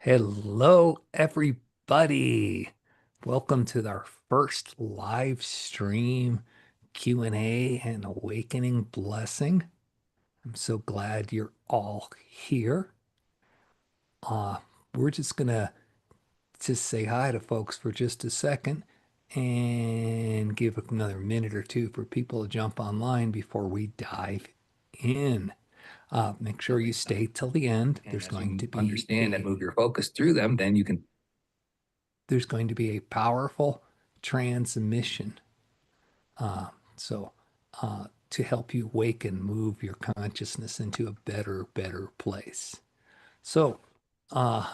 Hello, everybody. Welcome to our first live stream Q&A and awakening blessing. I'm so glad you're all here. Uh, we're just gonna say hi to folks for just a second and give another minute or two for people to jump online before we dive in. Make sure you stay till the end. And as you understand and move your focus through them, then you can. There's going to be a powerful transmission. So, to help you awaken, move your consciousness into a better place. So, uh,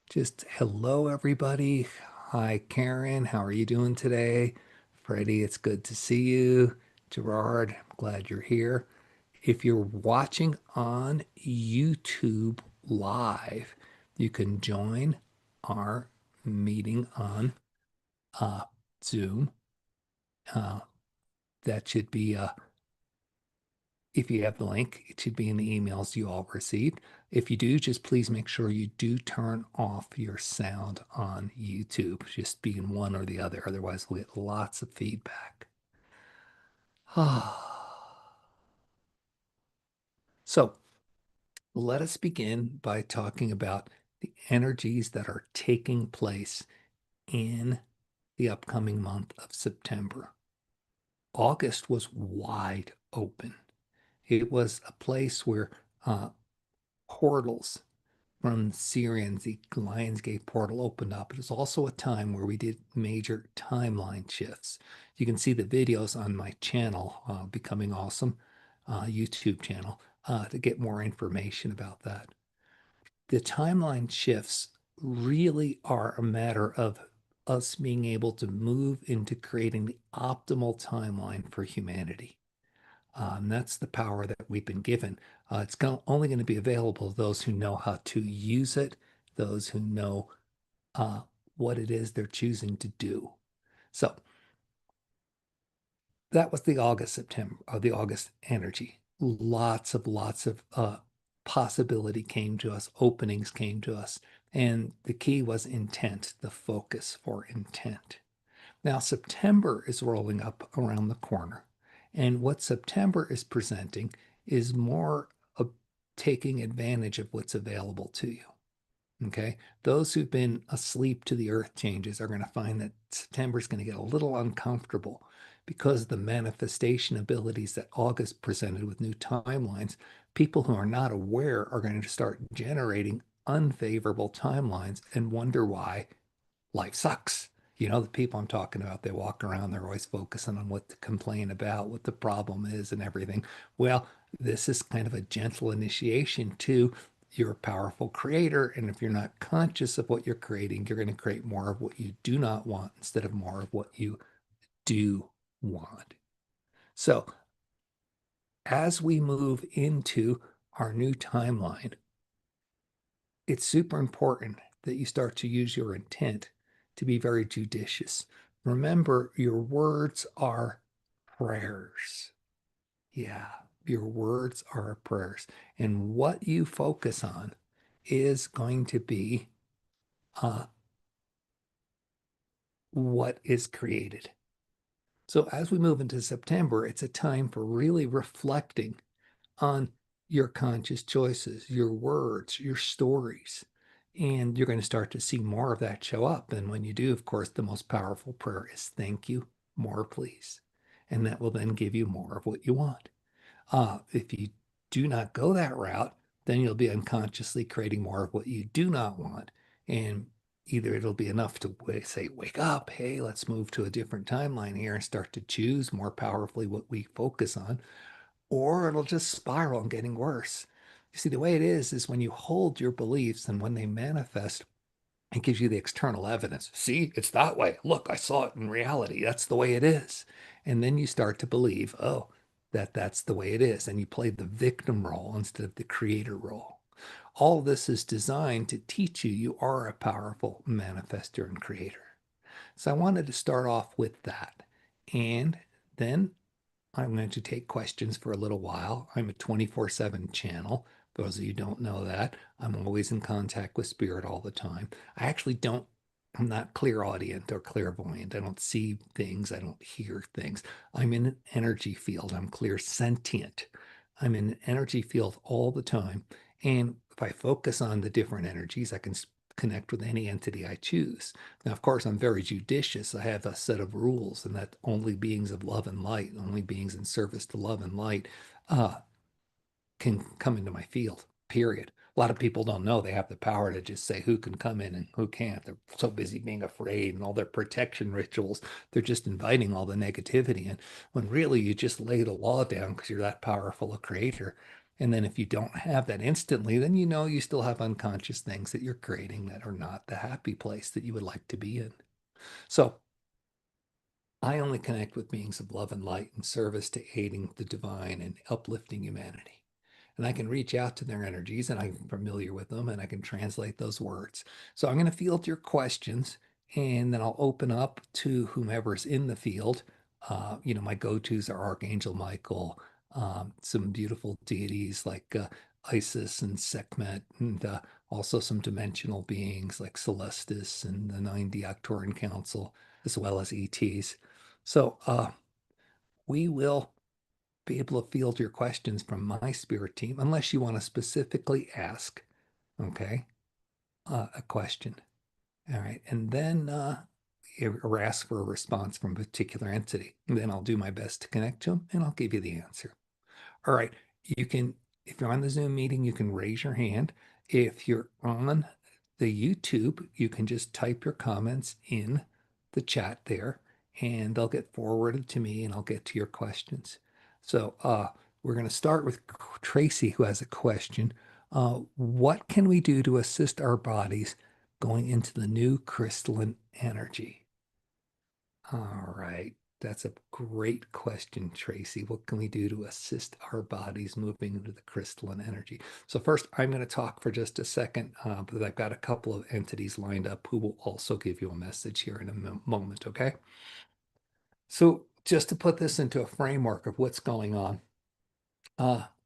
just hello, everybody. Hi, Karen. How are you doing today? Freddie, it's good to see you. Gerard, I'm glad you're here. If you're watching on YouTube live, you can join our meeting on uh, Zoom. Uh, that should be, if you have the link, it should be in the emails you all received. If you do, just please make sure you do turn off your sound on YouTube, just being one or the other. Otherwise, we'll get lots of feedback. So let us begin by talking about the energies that are taking place in the upcoming month of September. August was wide open. It was a place where portals from Syrians, the Lionsgate portal opened up. It was also a time where we did major timeline shifts. You can see the videos on my channel, Becoming Awesome YouTube channel, to get more information about that. The timeline shifts really are a matter of us being able to move into creating the optimal timeline for humanity. And that's the power that we've been given. It's only going to be available to those who know how to use it, those who know uh, what it is they're choosing to do. So that was the September, the August energy. Lots of possibility came to us, openings came to us, and the key was intent, the focus for intent. Now, September is rolling up around the corner. And what September is presenting is more of taking advantage of what's available to you. Okay. Those who've been asleep to the earth changes are going to find that September is going to get a little uncomfortable because the manifestation abilities that August presented with new timelines, people who are not aware are going to start generating unfavorable timelines and wonder why life sucks. You know, the people I'm talking about, they walk around, they're always focusing on what to complain about, what the problem is, and everything. Well, this is kind of a gentle initiation to you're a powerful creator. And if you're not conscious of what you're creating, you're going to create more of what you do not want instead of more of what you do want. So, as we move into our new timeline, it's super important that you start to use your intent to be very judicious. Remember, your words are prayers. Yeah, your words are prayers. And what you focus on is going to be uh, what is created. So as we move into September, it's a time for really reflecting on your conscious choices, your words, your stories. And you're going to start to see more of that show up. And when you do, of course, the most powerful prayer is thank you, more please. And that will then give you more of what you want. If you do not go that route, then you'll be unconsciously creating more of what you do not want. And either it'll be enough to say, wake up, hey, let's move to a different timeline here and start to choose more powerfully what we focus on, or it'll just spiral and getting worse. You see, the way it is when you hold your beliefs and when they manifest, it gives you the external evidence. See, it's that way. Look, I saw it in reality. That's the way it is. And then you start to believe, oh, that's the way it is. And you play the victim role instead of the creator role. All this is designed to teach you you are a powerful manifester and creator. So I wanted to start off with that. And then I'm going to take questions for a little while. I'm a 24/7 channel. For those of you who don't know that, I'm always in contact with spirit all the time. I actually don't, I'm not clairaudient or clairvoyant. I don't see things. I don't hear things. I'm in an energy field. I'm clairsentient. I'm in an energy field all the time. And if I focus on the different energies, I can connect with any entity I choose. Now, of course, I'm very judicious. I have a set of rules, and that only beings of love and light, only beings in service to love and light, uh, can come into my field, period. A lot of people don't know they have the power to just say who can come in and who can't. They're so busy being afraid and all their protection rituals. They're just inviting all the negativity in when really you just lay the law down because you're that powerful a creator. And then if you don't have that instantly, then you know you still have unconscious things that you're creating that are not the happy place that you would like to be in. So I only connect with beings of love and light in service to aiding the divine and uplifting humanity. And I can reach out to their energies and I'm familiar with them and I can translate those words. So I'm going to field your questions and then I'll open up to whomever's in the field. My go-tos are Archangel Michael, some beautiful deities like Isis and Sekhmet, and also some dimensional beings like Celestis and the 9D Acturan Council, as well as ETs. So we will be able to field your questions from my spirit team, unless you want to specifically ask, okay, a question. All right. And then or ask for a response from a particular entity. And then I'll do my best to connect to them and I'll give you the answer. All right. You can, if you're on the Zoom meeting, you can raise your hand. If you're on the YouTube, you can just type your comments in the chat there and they'll get forwarded to me and I'll get to your questions. So we're going to start with Tracy, who has a question. What can we do to assist our bodies going into the new crystalline energy? All right. That's a great question, Tracy. What can we do to assist our bodies moving into the crystalline energy? So first, I'm going to talk for just a second, but I've got a couple of entities lined up who will also give you a message here in a moment, okay? So just to put this into a framework of what's going on,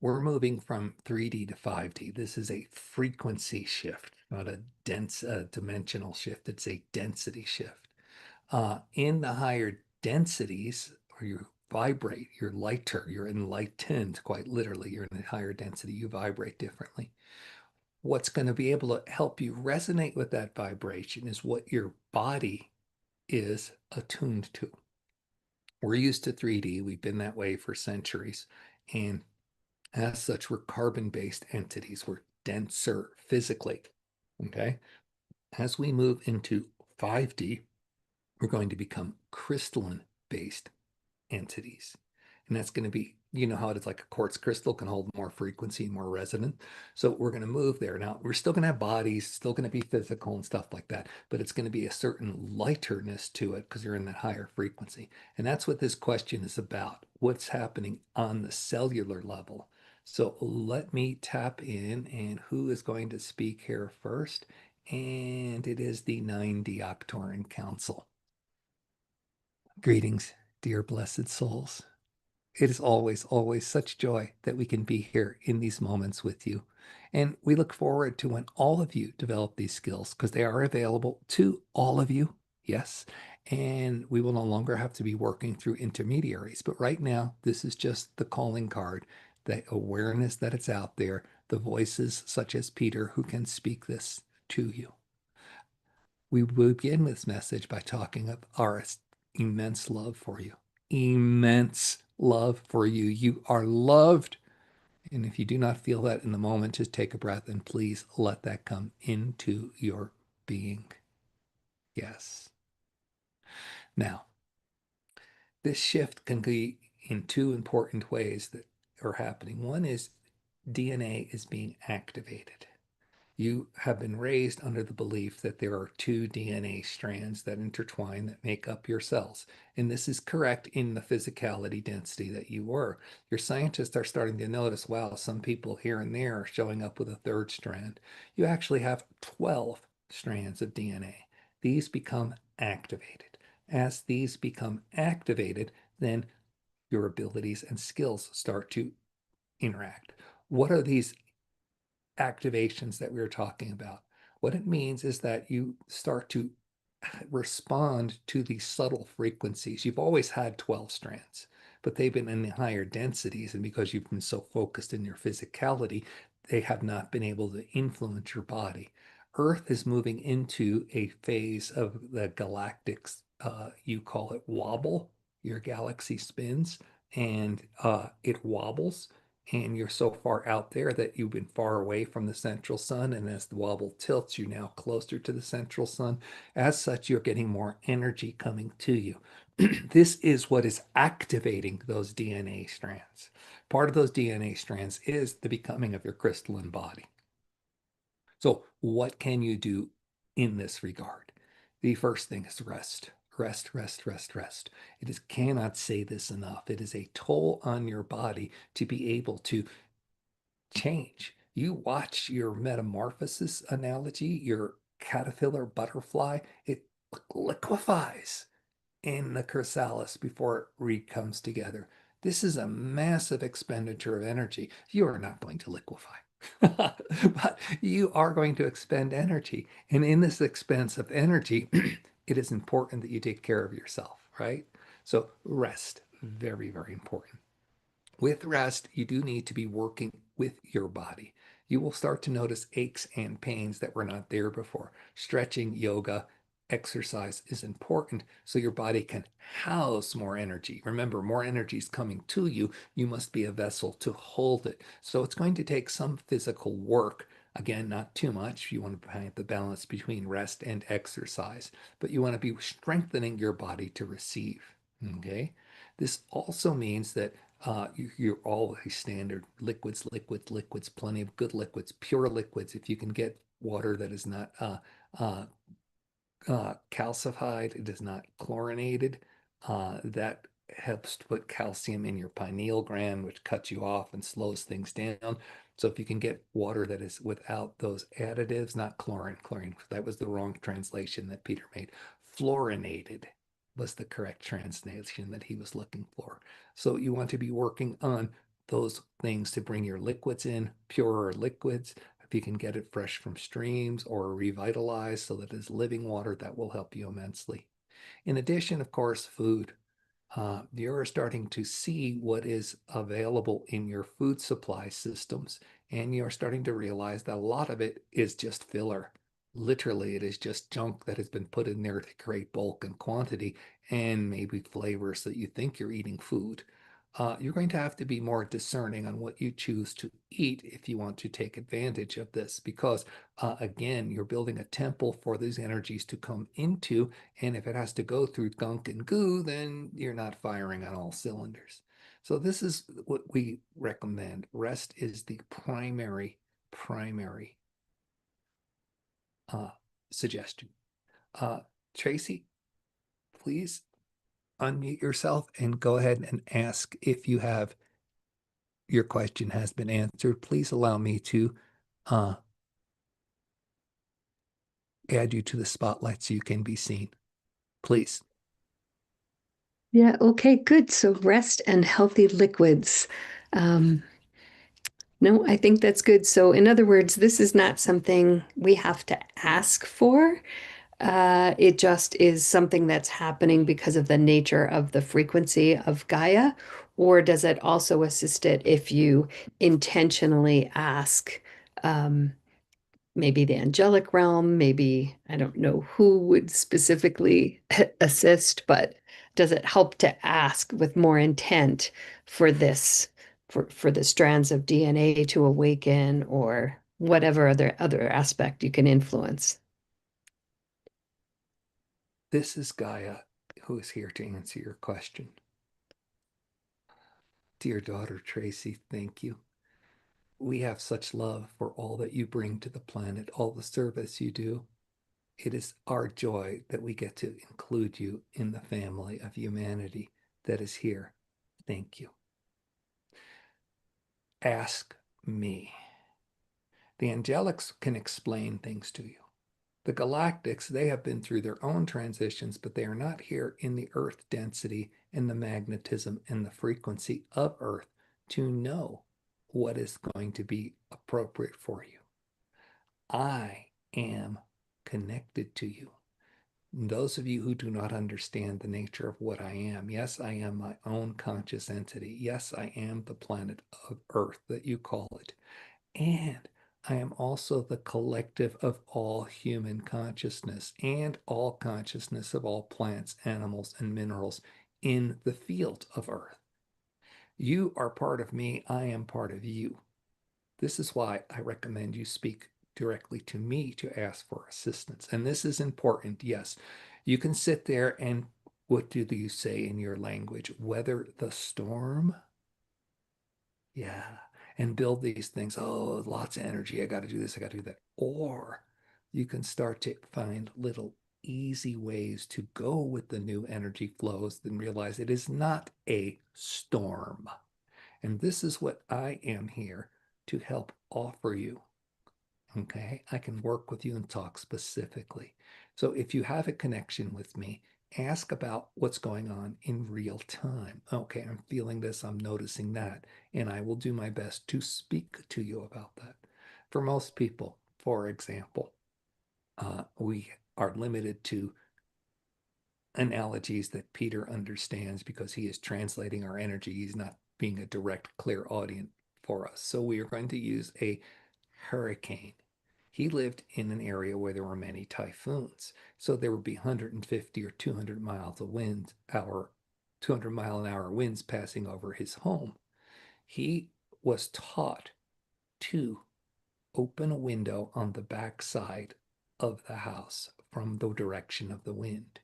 we're moving from 3D to 5D. This is a frequency shift, not a dense dimensional shift. It's a density shift. In the higher densities, or you vibrate, you're lighter, you're enlightened, quite literally, you're in a higher density, you vibrate differently. What's going to be able to help you resonate with that vibration is what your body is attuned to. We're used to 3D, we've been that way for centuries. And as such, we're carbon-based entities, we're denser physically. Okay. As we move into 5D, we're going to become crystalline based entities. And that's going to be, you know how it is, like a quartz crystal can hold more frequency, more resonance. So we're going to move there. Now, we're still going to have bodies, still going to be physical and stuff like that, but it's going to be a certain lighterness to it because you're in that higher frequency. And that's what this question is about. What's happening on the cellular level? So let me tap in, and who is going to speak here first? And it is the 9D Acturan Council. Greetings, dear blessed souls. It is always, always such joy that we can be here in these moments with you. And we look forward to when all of you develop these skills because they are available to all of you. Yes. And we will no longer have to be working through intermediaries. But right now, this is just the calling card, the awareness that it's out there, the voices such as Peter who can speak this to you. We begin this message by talking of our immense love for you. Immense love for you. You are loved. And if you do not feel that in the moment, just take a breath and please let that come into your being. Yes. Now, this shift can be in two important ways that are happening. One is DNA is being activated. You have been raised under the belief that there are two DNA strands that intertwine that make up your cells. And this is correct in the physicality density that you were. Your scientists are starting to notice, wow, some people here and there are showing up with a third strand. You actually have 12 strands of DNA. These become activated. As these become activated, then your abilities and skills start to interact. What are these activations that we were talking about. What it means is that you start to respond to these subtle frequencies. You've always had 12 strands, but they've been in the higher densities. And because you've been so focused in your physicality, they have not been able to influence your body. Earth is moving into a phase of the galactics. You call it wobble. Your galaxy spins and it wobbles. And you're so far out there that you've been far away from the central sun. And as the wobble tilts, you're now closer to the central sun. As such, you're getting more energy coming to you. This is what is activating those DNA strands. Part of those DNA strands is the becoming of your crystalline body. So, what can you do in this regard? The first thing is rest. Rest, rest, rest, rest. It is cannot say this enough. It is a toll on your body to be able to change. You watch your metamorphosis analogy, your caterpillar butterfly, it liquefies in the chrysalis before it recomes together. This is a massive expenditure of energy. You are not going to liquefy, but you are going to expend energy. And in this expense of energy, it is important that you take care of yourself, right? So rest, very, very important. With rest, you do need to be working with your body. You will start to notice aches and pains that were not there before. Stretching, yoga, exercise is important so your body can house more energy. Remember, more energy is coming to you. You must be a vessel to hold it. So it's going to take some physical work. Again, not too much. You want to find the balance between rest and exercise, but you want to be strengthening your body to receive. Okay. This also means that you're always standard liquids, liquids, liquids, plenty of good liquids, pure liquids. If you can get water that is not uh, calcified, it is not chlorinated, that helps to put calcium in your pineal gland, which cuts you off and slows things down. So if you can get water that is without those additives, not chlorine, that was the wrong translation that Peter made. Fluorinated was the correct translation that he was looking for. So you want to be working on those things to bring your liquids in, purer liquids. If you can get it fresh from streams or revitalized so that it's living water, that will help you immensely. In addition, of course, food. You're starting to see what is available in your food supply systems, and you're starting to realize that a lot of it is just filler. Literally, it is just junk that has been put in there to create bulk and quantity and maybe flavors that you think you're eating food. You're going to have to be more discerning on what you choose to eat if you want to take advantage of this, because again, you're building a temple for these energies to come into. And if it has to go through gunk and goo, then you're not firing on all cylinders. So this is what we recommend. Rest is the primary uh, suggestion. Uh, Tracy, please unmute yourself and go ahead and ask if you have your question has been answered. Please allow me to uh, add you to the spotlight so you can be seen. Please. Yeah, okay, good. So rest and healthy liquids. No, I think that's good. So in other words, this is not something we have to ask for. It just is something that's happening because of the nature of the frequency of Gaia, or does it also assist it if you intentionally ask? Maybe the angelic realm, maybe I don't know who would specifically assist, but does it help to ask with more intent for this, for the strands of DNA to awaken, or whatever other aspect you can influence? This is Gaia, who is here to answer your question. Dear daughter Tracy, thank you. We have such love for all that you bring to the planet, all the service you do. It is our joy that we get to include you in the family of humanity that is here. Thank you. Ask me. The angelics can explain things to you. The galactics, they have been through their own transitions, but they are not here in the earth density and the magnetism and the frequency of earth to know what is going to be appropriate for you. I am connected to you. Those of you who do not understand the nature of what I am, yes, I am my own conscious entity. Yes, I am the planet of Earth that you call it. And I am also the collective of all human consciousness and all consciousness of all plants, animals, and minerals in the field of Earth. You are part of me. I am part of you. This is why I recommend you speak directly to me to ask for assistance. And this is important. Yes, you can sit there and what do you say in your language? Weather the storm. Yeah. And build these things. Oh, lots of energy. I got to do this. I got to do that. Or you can start to find little easy ways to go with the new energy flows and realize it is not a storm. And this is what I am here to help offer you. Okay, I can work with you and talk specifically. So if you have a connection with me, ask about what's going on in real time. Okay, I'm feeling this, I'm noticing that, and I will do my best to speak to you about that. For most people, for example, we are limited to analogies that Peter understands because he is translating our energy. He's not being a direct, clear audience for us. So we are going to use a hurricane. He lived in an area where there were many typhoons. So there would be 150 or 200 miles of wind hour, 200 mile an hour winds passing over his home. He was taught to open a window on the back side of the house from the direction of the wind.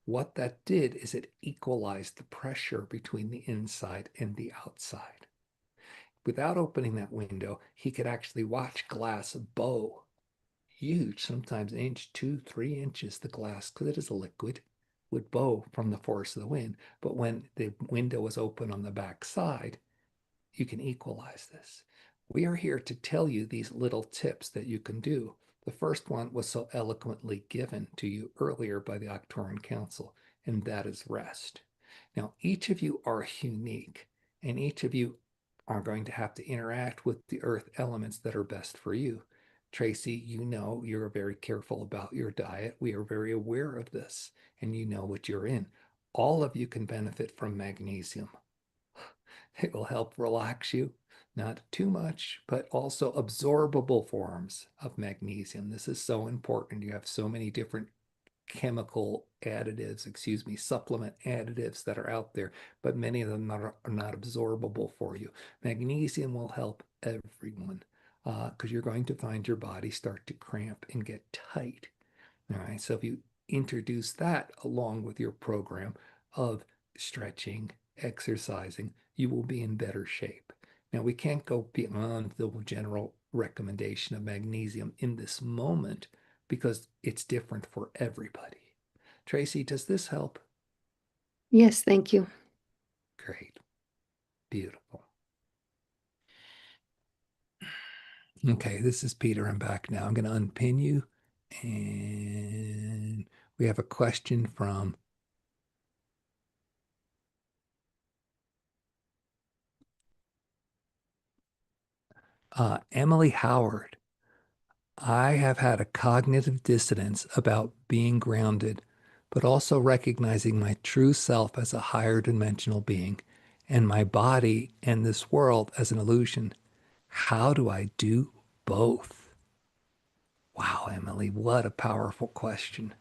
What that did is it equalized the pressure between the inside and the outside. Without opening that window, he could actually watch glass bow, huge, sometimes an inch, 2, 3 inches, the glass, because it is a liquid, would bow from the force of the wind. But when the window was open on the back side, you can equalize this. We are here to tell you these little tips that you can do. The first one was so eloquently given to you earlier by the Acturan Council, and that is rest. Now, each of you are unique, and each of you are going to have to interact with the earth elements that are best for you. Tracy, you know you're very careful about your diet. We are very aware of this, and you know what you're in. All of you can benefit from magnesium. It will help relax you, not too much, but also absorbable forms of magnesium. This is so important. You have so many different chemical additives, supplement additives that are out there, but many of them are not absorbable for you. Magnesium will help everyone because you're going to find your body start to cramp and get tight. All right. So if you introduce that along with your program of stretching, exercising, you will be in better shape. Now, we can't go beyond the general recommendation of magnesium in this moment because it's different for everybody. Tracy, does this help? Yes, thank you. Great. Beautiful. Okay, this is Peter. I'm back now. I'm going to unpin you. And we have a question from Emily Howard. I have had a cognitive dissonance about being grounded, but also recognizing my true self as a higher dimensional being and my body and this world as an illusion. How do I do both? Wow, Emily, what a powerful question.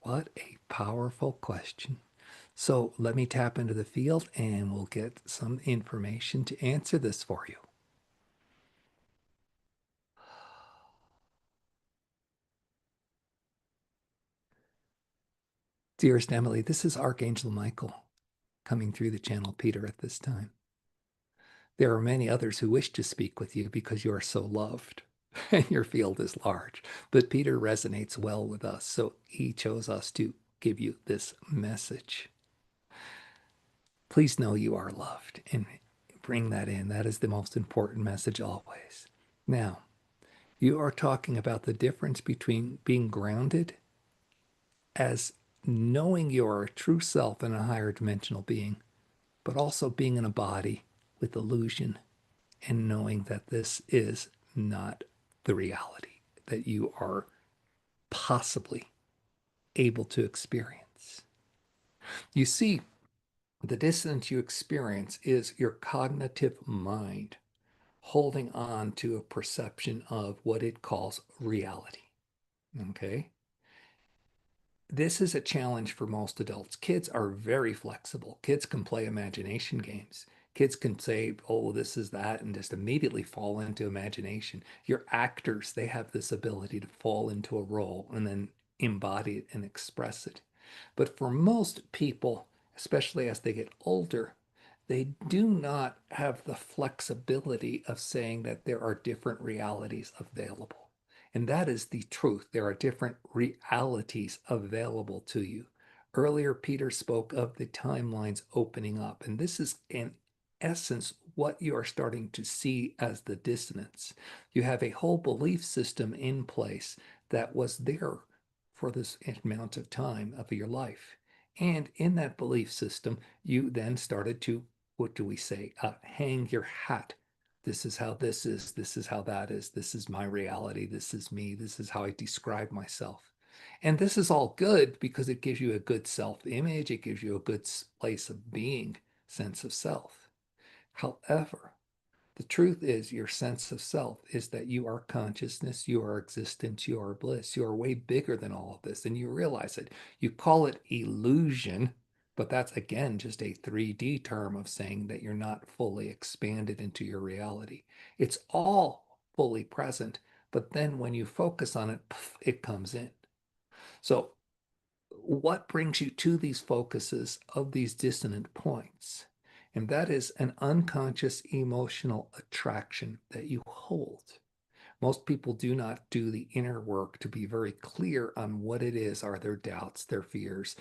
What a powerful question. So let me tap into the field and we'll get some information to answer this for you. Dearest Emily, this is Archangel Michael coming through the channel Peter at this time. There are many others who wish to speak with you because you are so loved and your field is large. But Peter resonates well with us, so he chose us to give you this message. Please know you are loved and bring that in. That is the most important message always. Now, you are talking about the difference between being grounded as knowing your true self and a higher dimensional being, but also being in a body with illusion and knowing that this is not the reality. that you are possibly able to experience. You see, the dissonance you experience is your cognitive mind holding on to a perception of what it calls reality. Okay? This is a challenge for most adults. Kids are very flexible. Kids can play imagination games. Kids can say, oh, this is that, and just immediately fall into imagination. Your actors, they have this ability to fall into a role and then embody it and express it. But for most people, especially as they get older, they do not have the flexibility of saying that there are different realities available. And that is the truth. There are different realities available to you. Earlier, Peter spoke of the timelines opening up, and this is in essence what you are starting to see as the dissonance. You have a whole belief system in place that was there for this amount of time of your life. And in that belief system, you then started to, what do we say, hang your hat. This is how this is how that is, this is my reality, this is me, this is how I describe myself. And this is all good because it gives you a good self-image, it gives you a good place of being, sense of self. However, the truth is your sense of self is that you are consciousness, you are existence, you are bliss, you are way bigger than all of this, and you realize it. You call it illusion, but that's again just a 3D term of saying that you're not fully expanded into your reality. It's all fully present, but then when you focus on it, it comes in. So what brings you to these focuses of these dissonant points? And that is an unconscious emotional attraction that you hold. Most people do not do the inner work to be very clear on what it is, are their doubts, their fears.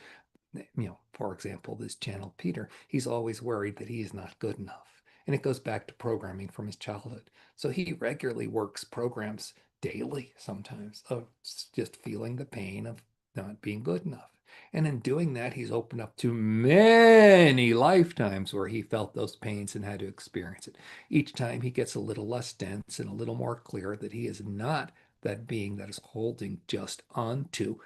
For example, this channel Peter, he's always worried that he is not good enough. And it goes back to programming from his childhood. So he regularly works programs daily, sometimes, of just feeling the pain of not being good enough. And in doing that, he's opened up to many lifetimes where he felt those pains and had to experience it. Each time he gets a little less dense and a little more clear that he is not that being that is holding just onto,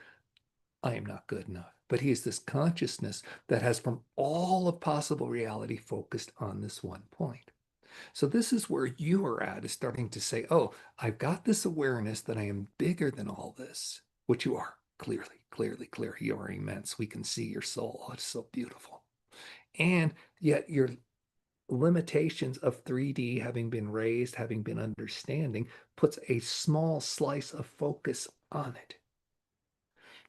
I am not good enough. But he is this consciousness that has from all of possible reality focused on this one point. So this is where you are at, is starting to say, oh, I've got this awareness that I am bigger than all this, which you are. Clearly, you are immense. We can see your soul. Oh, it's so beautiful. And yet your limitations of 3D having been raised, having been understanding, puts a small slice of focus on it.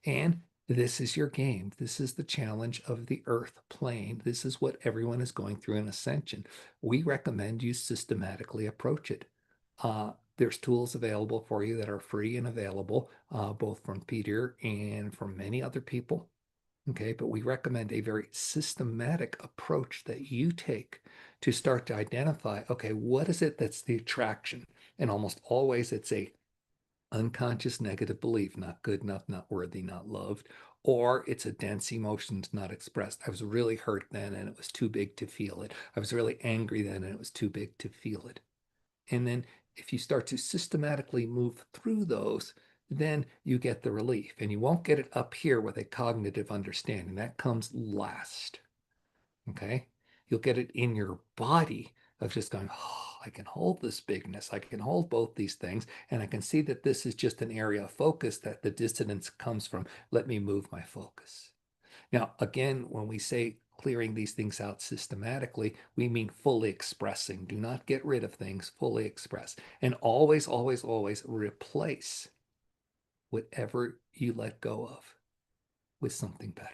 And this is your game. This is the challenge of the earth plane. This is what everyone is going through in Ascension. We recommend you systematically approach it. There's tools available for you that are free and available, both from Peter and from many other people. Okay, but we recommend a very systematic approach that you take to start to identify, okay, what is it that's the attraction? And almost always it's a unconscious negative belief, not good enough, not worthy, not loved, or it's a dense emotion not expressed. I was really hurt then and it was too big to feel it. I was really angry then and it was too big to feel it. And then if you start to systematically move through those, then you get the relief. And you won't get it up here with a cognitive understanding. That comes last. Okay? You'll get it in your body of just going, oh, I can hold this bigness. I can hold both these things. And I can see that this is just an area of focus that the dissonance comes from. Let me move my focus. Now, again, when we say clearing these things out systematically, we mean fully expressing. Do not get rid of things, fully express. And always, always, always replace whatever you let go of with something better.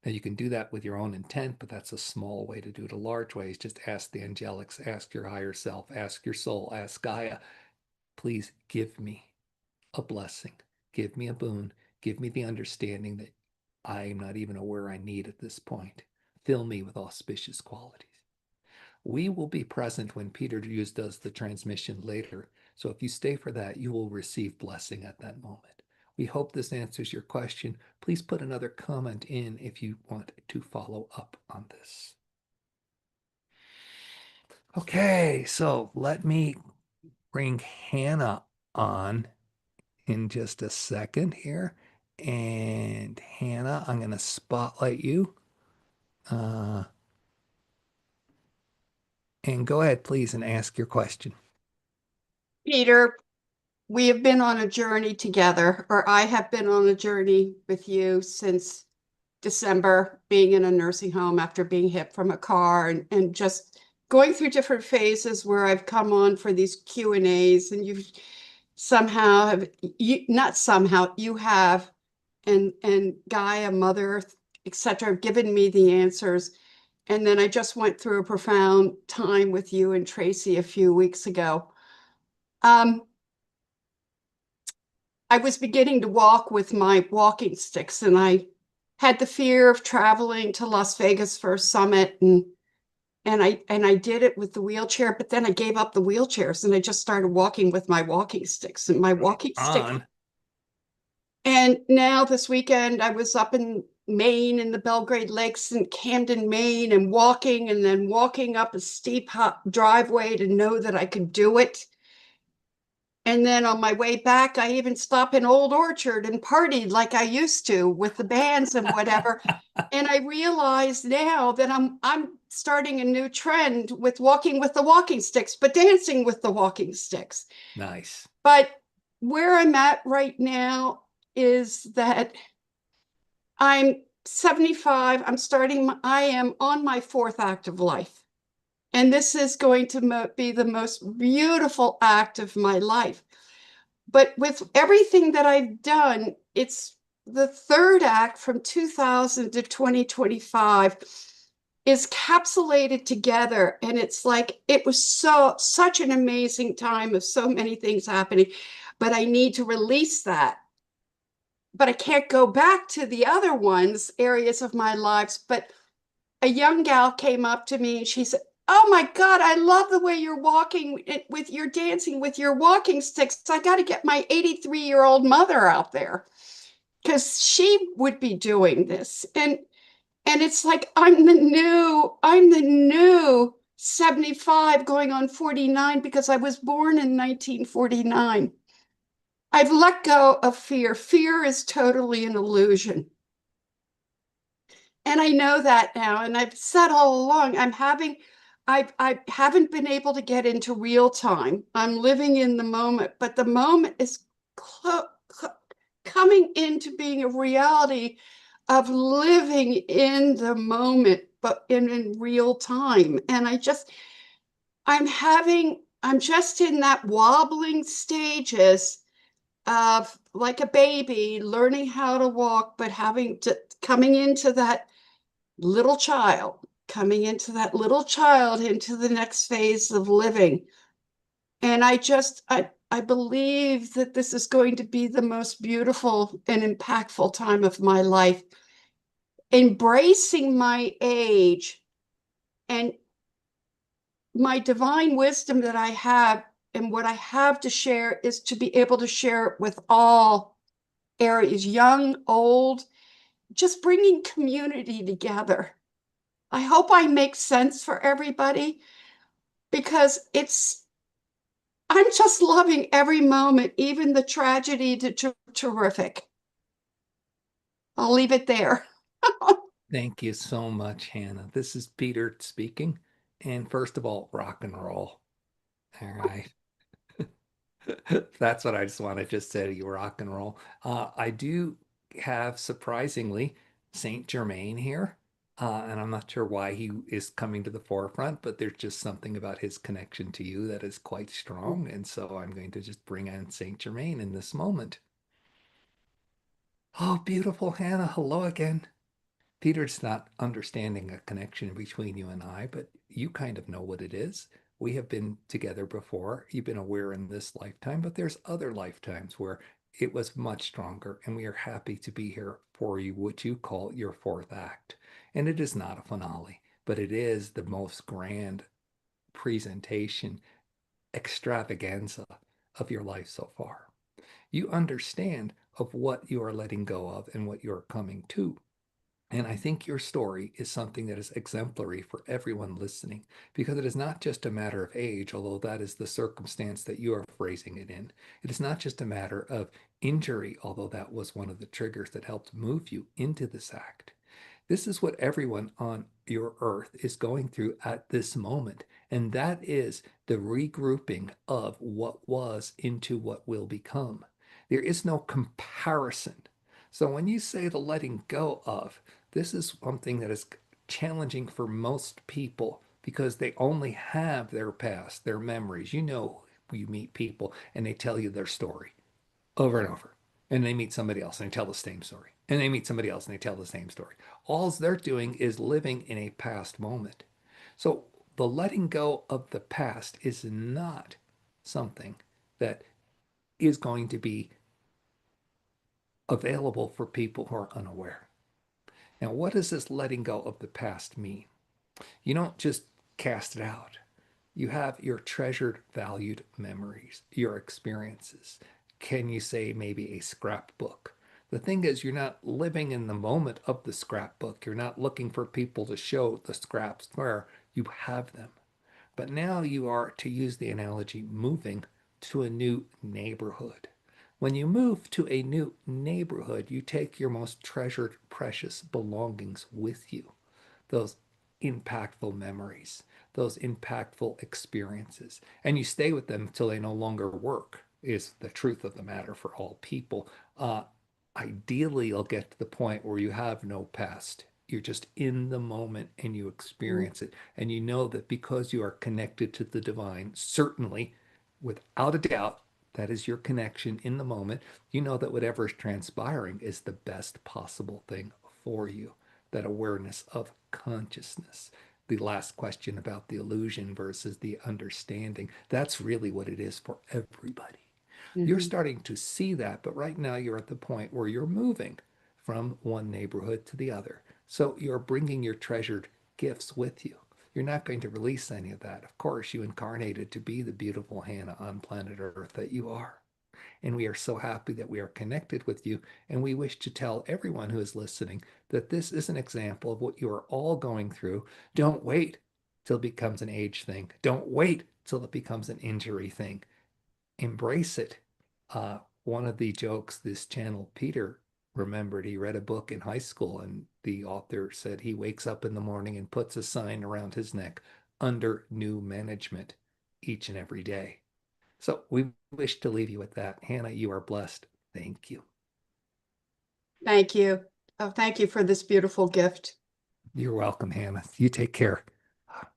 Now, you can do that with your own intent, but that's a small way to do it. A large way is just ask the angelics, ask your higher self, ask your soul, ask Gaia, please give me a blessing, give me a boon, give me the understanding that I'm not even aware I need at this point. Fill me with auspicious qualities. We will be present when Peter does the transmission later. So if you stay for that, you will receive blessing at that moment. We hope this answers your question. Please put another comment in if you want to follow up on this. Okay, so let me bring Hannah on. in just a second here. And Hannah, I'm going to spotlight you. And go ahead, please, and ask your question. Peter, we have been on a journey together, or I have been on a journey with you since December, being in a nursing home after being hit from a car, and just going through different phases where I've come on for these Q&As, and you've somehow have you not somehow you have and Gaia, Mother, etc., have given me the answers. And then I just went through a profound time with you and Tracy a few weeks ago. I was beginning to walk with my walking sticks, and I had the fear of traveling to Las Vegas for a summit, and I did it with the wheelchair, but then I gave up the wheelchairs and I just started walking with my walking sticks and my walking stick. And now this weekend I was up in Maine in the Belgrade Lakes in Camden, Maine, and then walking up a steep driveway to know that I could do it. And then on my way back, I even stopped in Old Orchard and partied like I used to with the bands and whatever. And I realize now that I'm starting a new trend with walking with the walking sticks, but dancing with the walking sticks. Nice. But where I'm at right now is that I'm 75. I am on my fourth act of life. And this is going to be the most beautiful act of my life. But with everything that I've done, it's the third act from 2000 to 2025 is capsulated together. And it's like, it was such an amazing time of so many things happening, but I need to release that. But I can't go back to the other areas of my lives. But a young gal came up to me and she said, "Oh my God, I love the way you're walking with your dancing with your walking sticks. I got to get my 83-year-old mother out there because she would be doing this." And it's like I'm the new 75 going on 49 because I was born in 1949. I've let go of fear. Fear is totally an illusion. And I know that now. And I've said all along, I haven't been able to get into real time. I'm living in the moment, but the moment is coming into being a reality of living in the moment, but in real time. And I'm just in that wobbling stages of like a baby learning how to walk, but coming into that little child, into the next phase of living. And I believe that this is going to be the most beautiful and impactful time of my life. Embracing my age and my divine wisdom that I have, and what I have to share is to be able to share it with all areas, young, old, just bringing community together. I hope I make sense for everybody because I'm just loving every moment, even the tragedy to terrific. I'll leave it there. Thank you so much, Hannah. This is Peter speaking. And first of all, rock and roll. All right. That's what I just want to just say to you, rock and roll. I do have, surprisingly, Saint Germain here. And I'm not sure why he is coming to the forefront, but there's just something about his connection to you that is quite strong. And so I'm going to just bring in Saint Germain in this moment. Oh, beautiful Hannah. Hello again. Peter's not understanding a connection between you and I, but you kind of know what it is. We have been together before. You've been aware in this lifetime, but there's other lifetimes where it was much stronger, and we are happy to be here for you, what you call your fourth act. And it is not a finale, but it is the most grand presentation, extravaganza of your life so far. You understand of what you are letting go of and what you're coming to. And I think your story is something that is exemplary for everyone listening, because it is not just a matter of age, although that is the circumstance that you are phrasing it in. It is not just a matter of injury, although that was one of the triggers that helped move you into this act. This is what everyone on your earth is going through at this moment. And that is the regrouping of what was into what will become. There is no comparison. So when you say the letting go of, this is something that is challenging for most people because they only have their past, their memories. You know, you meet people and they tell you their story over and over. And they meet somebody else and they tell the same story. And they meet somebody else and they tell the same story. All they're doing is living in a past moment. So the letting go of the past is not something that is going to be available for people who are unaware. Now, what does this letting go of the past mean? You don't just cast it out. You have your treasured, valued memories, your experiences. Can you say maybe a scrapbook? The thing is, you're not living in the moment of the scrapbook. You're not looking for people to show the scraps where you have them. But now you are, to use the analogy, moving to a new neighborhood. When you move to a new neighborhood, you take your most treasured, precious belongings with you. Those impactful memories, those impactful experiences, and you stay with them until they no longer work, is the truth of the matter for all people. Ideally, you'll get to the point where you have no past. You're just in the moment and you experience it. And you know that because you are connected to the divine, certainly, without a doubt, that is your connection in the moment. You know that whatever is transpiring is the best possible thing for you. That awareness of consciousness. The last question about the illusion versus the understanding, that's really what it is for everybody. You're starting to see that, but right now you're at the point where you're moving from one neighborhood to the other. So you're bringing your treasured gifts with you. You're not going to release any of that. Of course, you incarnated to be the beautiful Hannah on planet Earth that you are. And we are so happy that we are connected with you. And we wish to tell everyone who is listening that this is an example of what you are all going through. Don't wait till it becomes an age thing. Don't wait till it becomes an injury thing. Embrace it. One of the jokes this channel Peter remembered, he read a book in high school and the author said he wakes up in the morning and puts a sign around his neck under new management each and every day. So we wish to leave you with that. Hannah, you are blessed. Thank you. Thank you. Oh, thank you for this beautiful gift. You're welcome, Hannah. You take care.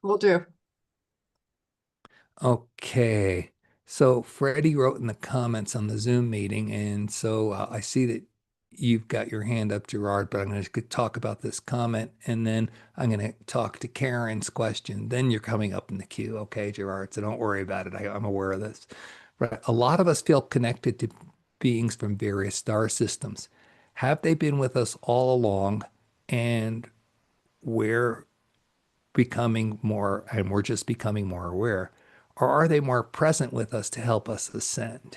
Will do. Okay. So Freddie wrote in the comments on the Zoom meeting, and so I see that you've got your hand up, Gerard, but I'm going to talk about this comment, and then I'm going to talk to Karen's question. Then you're coming up in the queue, okay, Gerard? So don't worry about it. I'm aware of this. Right. A lot of us feel connected to beings from various star systems. Have they been with us all along, and we're becoming more, and we're just becoming more aware? Or are they more present with us to help us ascend?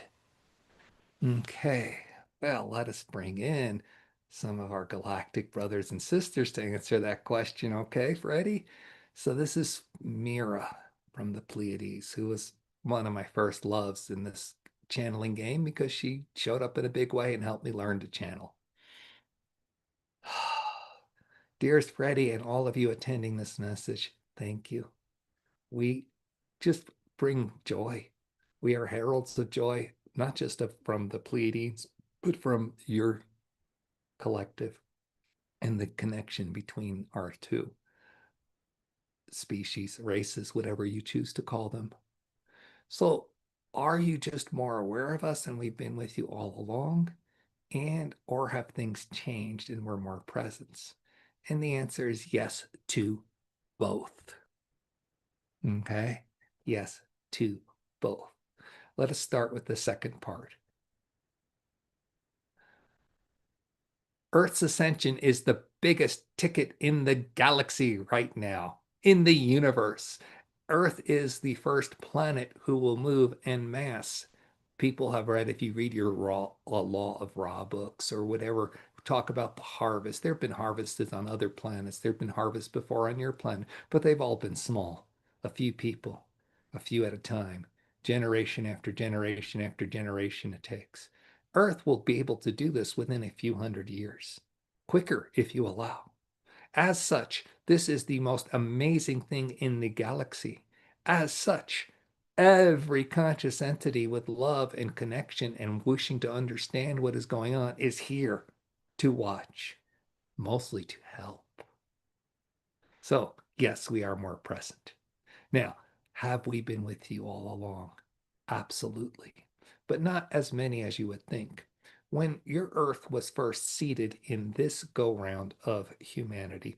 Okay, well, let us bring in some of our galactic brothers and sisters to answer that question. Okay, Freddie? So this is Mira from the Pleiades, who was one of my first loves in this channeling game because she showed up in a big way and helped me learn to channel. Dearest Freddie and all of you attending this message, thank you. We just bring joy. We are heralds of joy, not just from the Pleiades, but from your collective and the connection between our two species, races, whatever you choose to call them. So are you just more aware of us and we've been with you all along? And or have things changed and we're more present? And the answer is yes to both. Okay? Yes to both. Let us start with the second part. Earth's ascension is the biggest ticket in the galaxy right now, in the universe. Earth is the first planet who will move en masse. People have read, if you read your law of Ra books or whatever talk about the harvest. There have been harvests on other planets. There have been harvests before on your planet, but they've all been small. A few people, a few at a time, generation after generation after generation it takes. Earth will be able to do this within a few hundred years, quicker if you allow. As such, this is the most amazing thing in the galaxy. As such, every conscious entity with love and connection and wishing to understand what is going on is here to watch, mostly to help. So, yes, we are more present. Now, have we been with you all along? Absolutely, but not as many as you would think. When your Earth was first seated in this go round of humanity,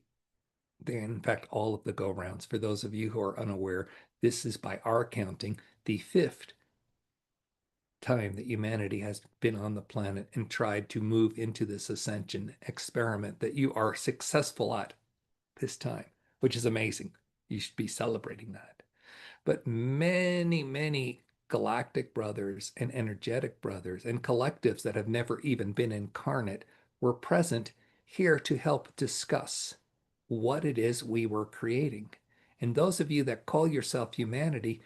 in fact, all of the go rounds, for those of you who are unaware, this is by our counting the fifth time that humanity has been on the planet and tried to move into this ascension experiment that you are successful at this time, which is amazing. You should be celebrating that. But many, many galactic brothers and energetic brothers and collectives that have never even been incarnate were present here to help discuss what it is we were creating. And those of you that call yourself humanity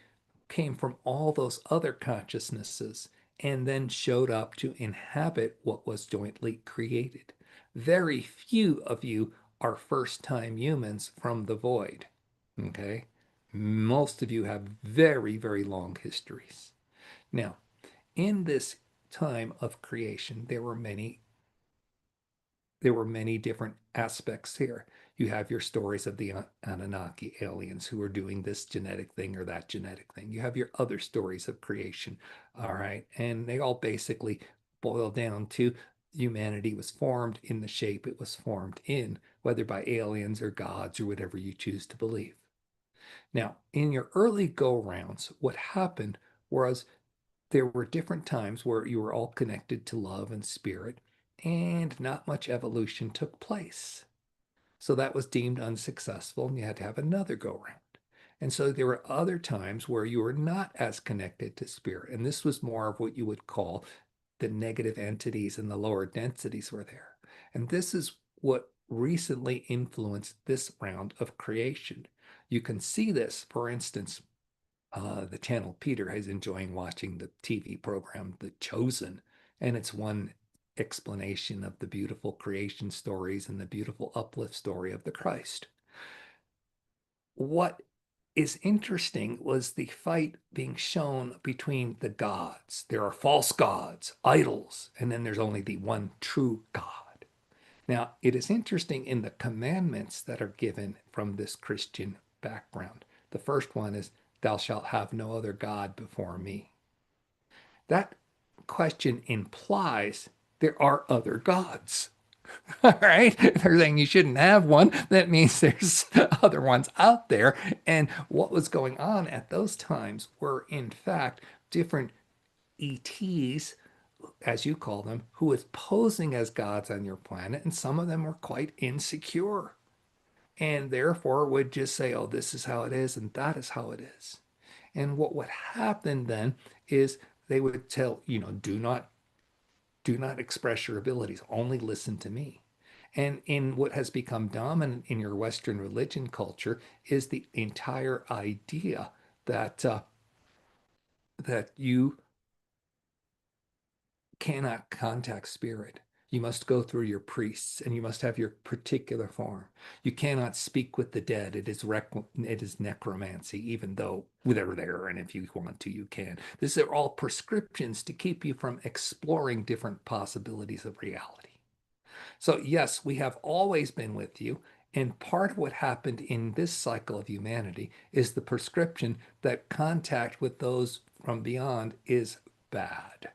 came from all those other consciousnesses and then showed up to inhabit what was jointly created. Very few of you are first-time humans from the void, okay? Most of you have very, very long histories. Now, in this time of creation, there were many different aspects here. You have your stories of the Anunnaki aliens who are doing this genetic thing or that genetic thing. You have your other stories of creation, all right? And they all basically boil down to humanity was formed in the shape it was formed in, whether by aliens or gods or whatever you choose to believe. Now, in your early go-rounds, what happened was there were different times where you were all connected to love and spirit, and not much evolution took place. So that was deemed unsuccessful, and you had to have another go-round. And so there were other times where you were not as connected to spirit, and this was more of what you would call the negative entities and the lower densities were there. And this is what recently influenced this round of creation. You can see this, for instance, the channel Peter is enjoying watching the TV program The Chosen, and it's one explanation of the beautiful creation stories and the beautiful uplift story of the Christ. What is interesting was the fight being shown between the gods. There are false gods, idols, and then there's only the one true God. Now, it is interesting in the commandments that are given from this Christian background. The first one is, thou shalt have no other God before me. That question implies there are other gods. All right. If they're saying you shouldn't have one, that means there's other ones out there. And what was going on at those times were, in fact, different ETs, as you call them, who was posing as gods on your planet. And some of them were quite insecure and therefore would just say, oh, this is how it is, and that is how it is. And what would happen then is they would tell, do not express your abilities, only listen to me. And in what has become dominant in your Western religion culture is the entire idea that that you cannot contact spirit. You must go through your priests, and you must have your particular form. You cannot speak with the dead. It is necromancy, even though they're there, and if you want to, you can. These are all prescriptions to keep you from exploring different possibilities of reality. So yes, we have always been with you, and part of what happened in this cycle of humanity is the prescription that contact with those from beyond is bad.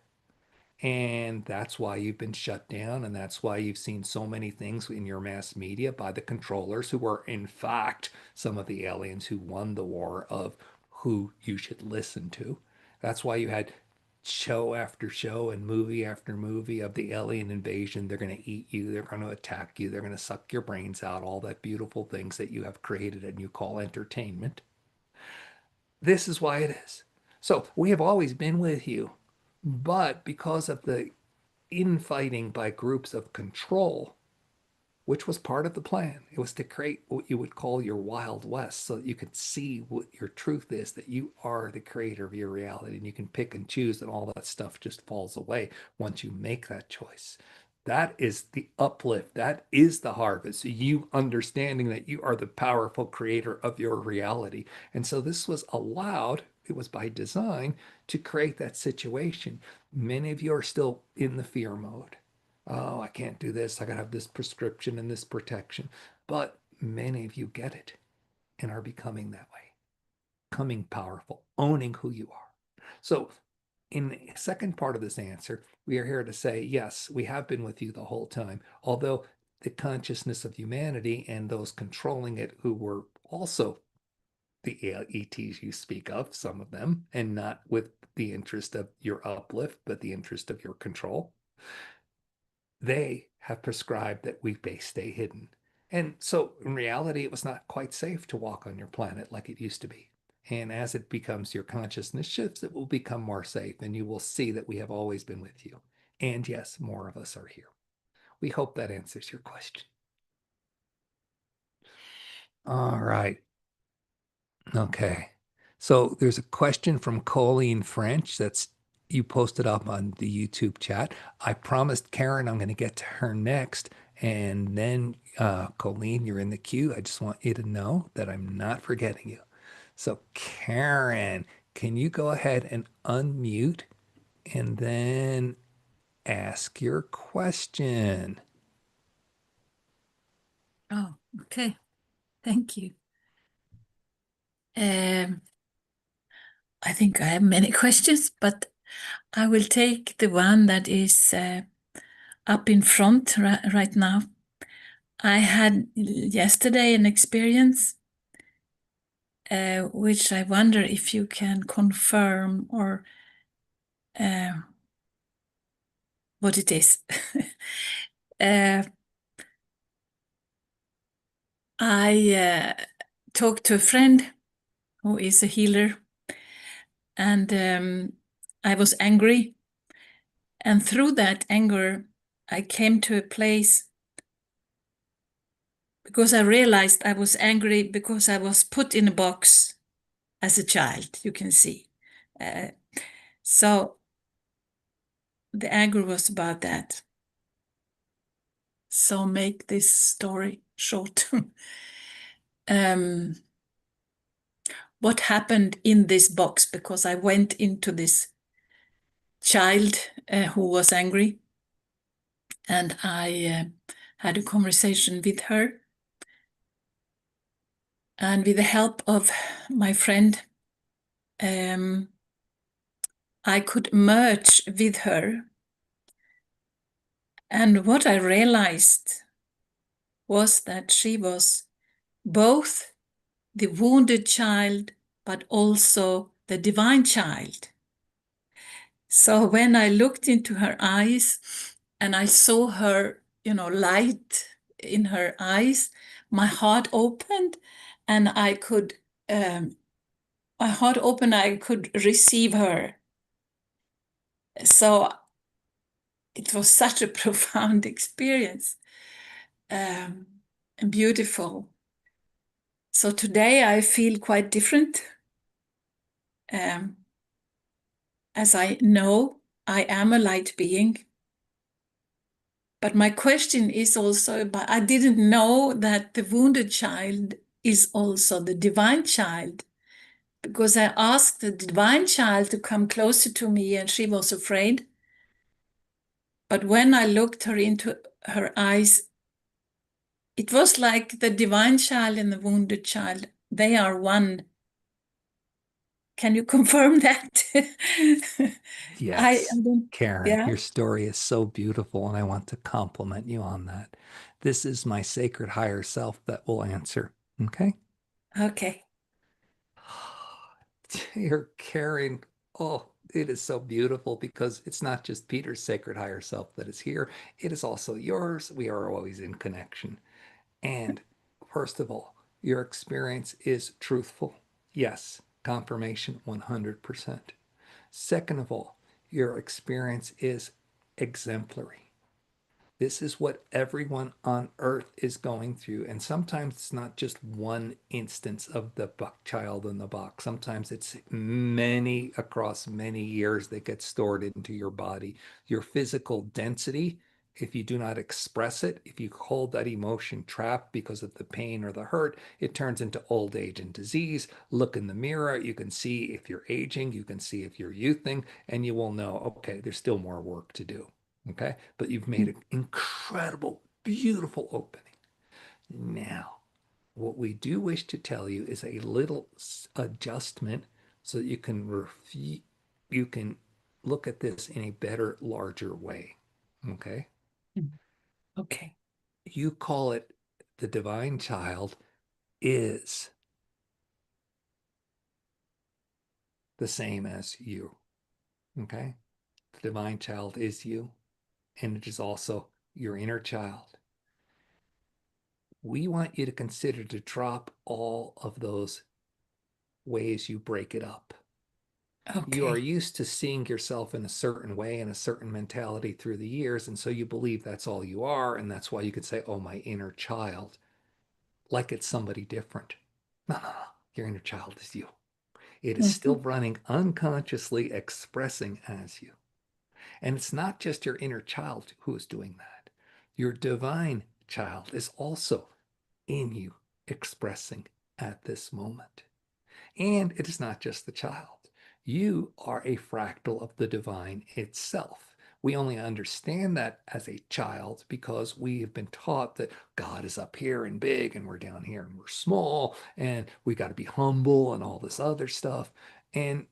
And that's why you've been shut down. And that's why you've seen so many things in your mass media by the controllers who were, in fact, some of the aliens who won the war of who you should listen to. That's why you had show after show and movie after movie of the alien invasion. They're going to eat you. They're going to attack you. They're going to suck your brains out, all that beautiful things that you have created and you call entertainment. This is why it is. So we have always been with you. But because of the infighting by groups of control, which was part of the plan. It was to create what you would call your Wild West so that you could see what your truth is, that you are the creator of your reality and you can pick and choose, and all that stuff just falls away once you make that choice. That is the uplift. That is the harvest. You understanding that you are the powerful creator of your reality. And so this was allowed, it was by design to create that situation. Many of you are still in the fear mode. Oh, I can't do this. I got to have this prescription and this protection. But many of you get it and are becoming that way, becoming powerful, owning who you are. So, in the second part of this answer, we are here to say, yes, we have been with you the whole time, although the consciousness of humanity and those controlling it, who were also the ETs you speak of, some of them, and not with the interest of your uplift, but the interest of your control, they have prescribed that we stay hidden. And so in reality, it was not quite safe to walk on your planet like it used to be. And as it becomes, your consciousness shifts, it will become more safe, and you will see that we have always been with you. And yes, more of us are here. We hope that answers your question. All right. Okay. So there's a question from Colleen French that's you posted up on the YouTube chat. I promised Karen I'm going to get to her next. And then, Colleen, you're in the queue. I just want you to know that I'm not forgetting you. So, Karen, can you go ahead and unmute and then ask your question? Oh, okay. Thank you. I think I have many questions, but I will take the one that is up in front right now. I had yesterday an experience which I wonder if you can confirm or what it is. I talked to a friend who is a healer, and I was angry. And through that anger, I came to a place because I realized I was angry because I was put in a box as a child, you can see. So the anger was about that. So make this story short. What happened in this box? Because I went into this child who was angry, and I had a conversation with her. And with the help of my friend, I could merge with her. And what I realized was that she was both the wounded child, but also the divine child. So when I looked into her eyes and I saw her, light in her eyes, my heart opened, and I could receive her. So it was such a profound experience, and beautiful. So today I feel quite different. As I know, I am a light being. But my question is also, but I didn't know that the wounded child is also the divine child, because I asked the divine child to come closer to me and she was afraid. But when I looked her into her eyes, it was like the divine child and the wounded child, they are one. Can you confirm that? Yes, I Karen, yeah. your story is so beautiful, and I want to compliment you on that. This is my sacred higher self that will answer. Okay? Okay. Dear Karen, oh, it is so beautiful because it's not just Peter's sacred higher self that is here, it is also yours. We are always in connection. And first of all, your experience is truthful. Yes, confirmation 100%. Second of all, your experience is exemplary. This is what everyone on earth is going through. And sometimes it's not just one instance of the child in the box. Sometimes it's many across many years that get stored into your body. Your physical density, if you do not express it, if you hold that emotion trapped because of the pain or the hurt, it turns into old age and disease. Look in the mirror. You can see if you're aging. You can see if you're youthing, and you will know, okay, there's still more work to do. Okay, but you've made an incredible, beautiful opening. Now, what we do wish to tell you is a little adjustment so that you can look at this in a better, larger way. Okay, Okay. you call it the divine child is the same as you. Okay, the divine child is you, and it is also your inner child. We want you to consider to drop all of those ways you break it up. You are Okay. used to seeing yourself in a certain way and a certain mentality through the years, and so you believe that's all you are, and that's why you could say, oh, my inner child, like it's somebody different. No, no, no. Your inner child is you. It is still running unconsciously, expressing as you. And it's not just your inner child who is doing that. Your divine child is also in you, expressing at this moment. And it is not just the child. You are a fractal of the divine itself. We only understand that as a child because we have been taught that God is up here and big and we're down here and we're small and we got to be humble and all this other stuff. And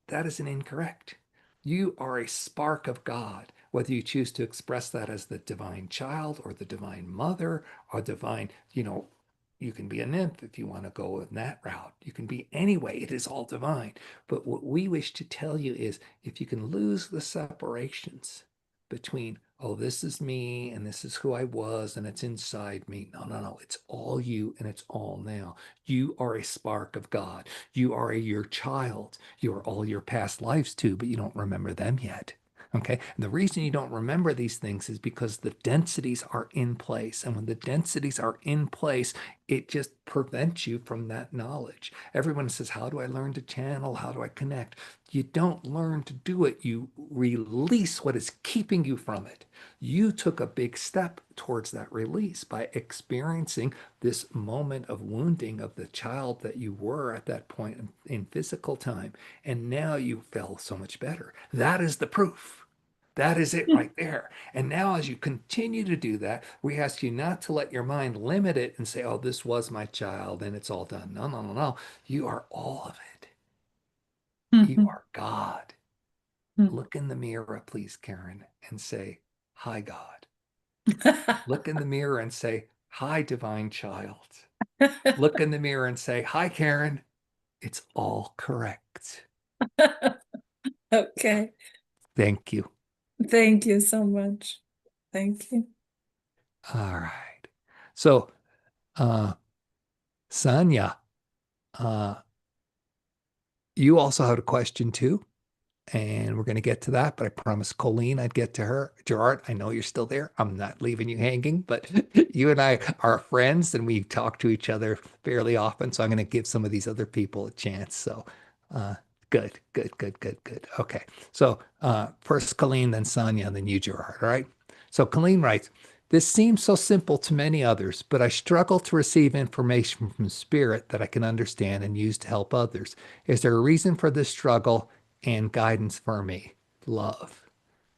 that is incorrect. You are a spark of God, whether you choose to express that as the divine child or the divine mother or divine, you can be a nymph if you want to go in that route. You can be anyway. It is all divine. But what we wish to tell you is if you can lose the separations between, oh, this is me and this is who I was and it's inside me. No, no, no. It's all you and it's all now. You are a spark of God. You are your child. You are all your past lives too, but you don't remember them yet. Okay. And the reason you don't remember these things is because the densities are in place. And when the densities are in place, it just prevents you from that knowledge. Everyone says, how do I learn to channel? How do I connect? You don't learn to do it. You release what is keeping you from it. You took a big step towards that release by experiencing this moment of wounding of the child that you were at that point in physical time. And now you feel so much better. That is the proof. That is it right there. And now, as you continue to do that, we ask you not to let your mind limit it and say, oh, this was my child and it's all done. No, no, no, no. You are all of it. You are God. Look in the mirror, please, Karen, and say, hi, God. Look in the mirror and say, hi, divine child. Look in the mirror and say, hi, Karen. It's all correct. Okay. Thank you. Thank you so much. Thank you. All right. So, Sonia, you also had a question too, and we're going to get to that, but I promised Colleen I'd get to her. Gerard, I know you're still there. I'm not leaving you hanging, but you and I are friends and we talk to each other fairly often. So I'm going to give some of these other people a chance. So good. Okay. So first Colleen, then Sonia, then you, Gerard. All right. So Colleen writes, this seems so simple to many others, but I struggle to receive information from spirit that I can understand and use to help others. Is there a reason for this struggle and guidance for me? Love,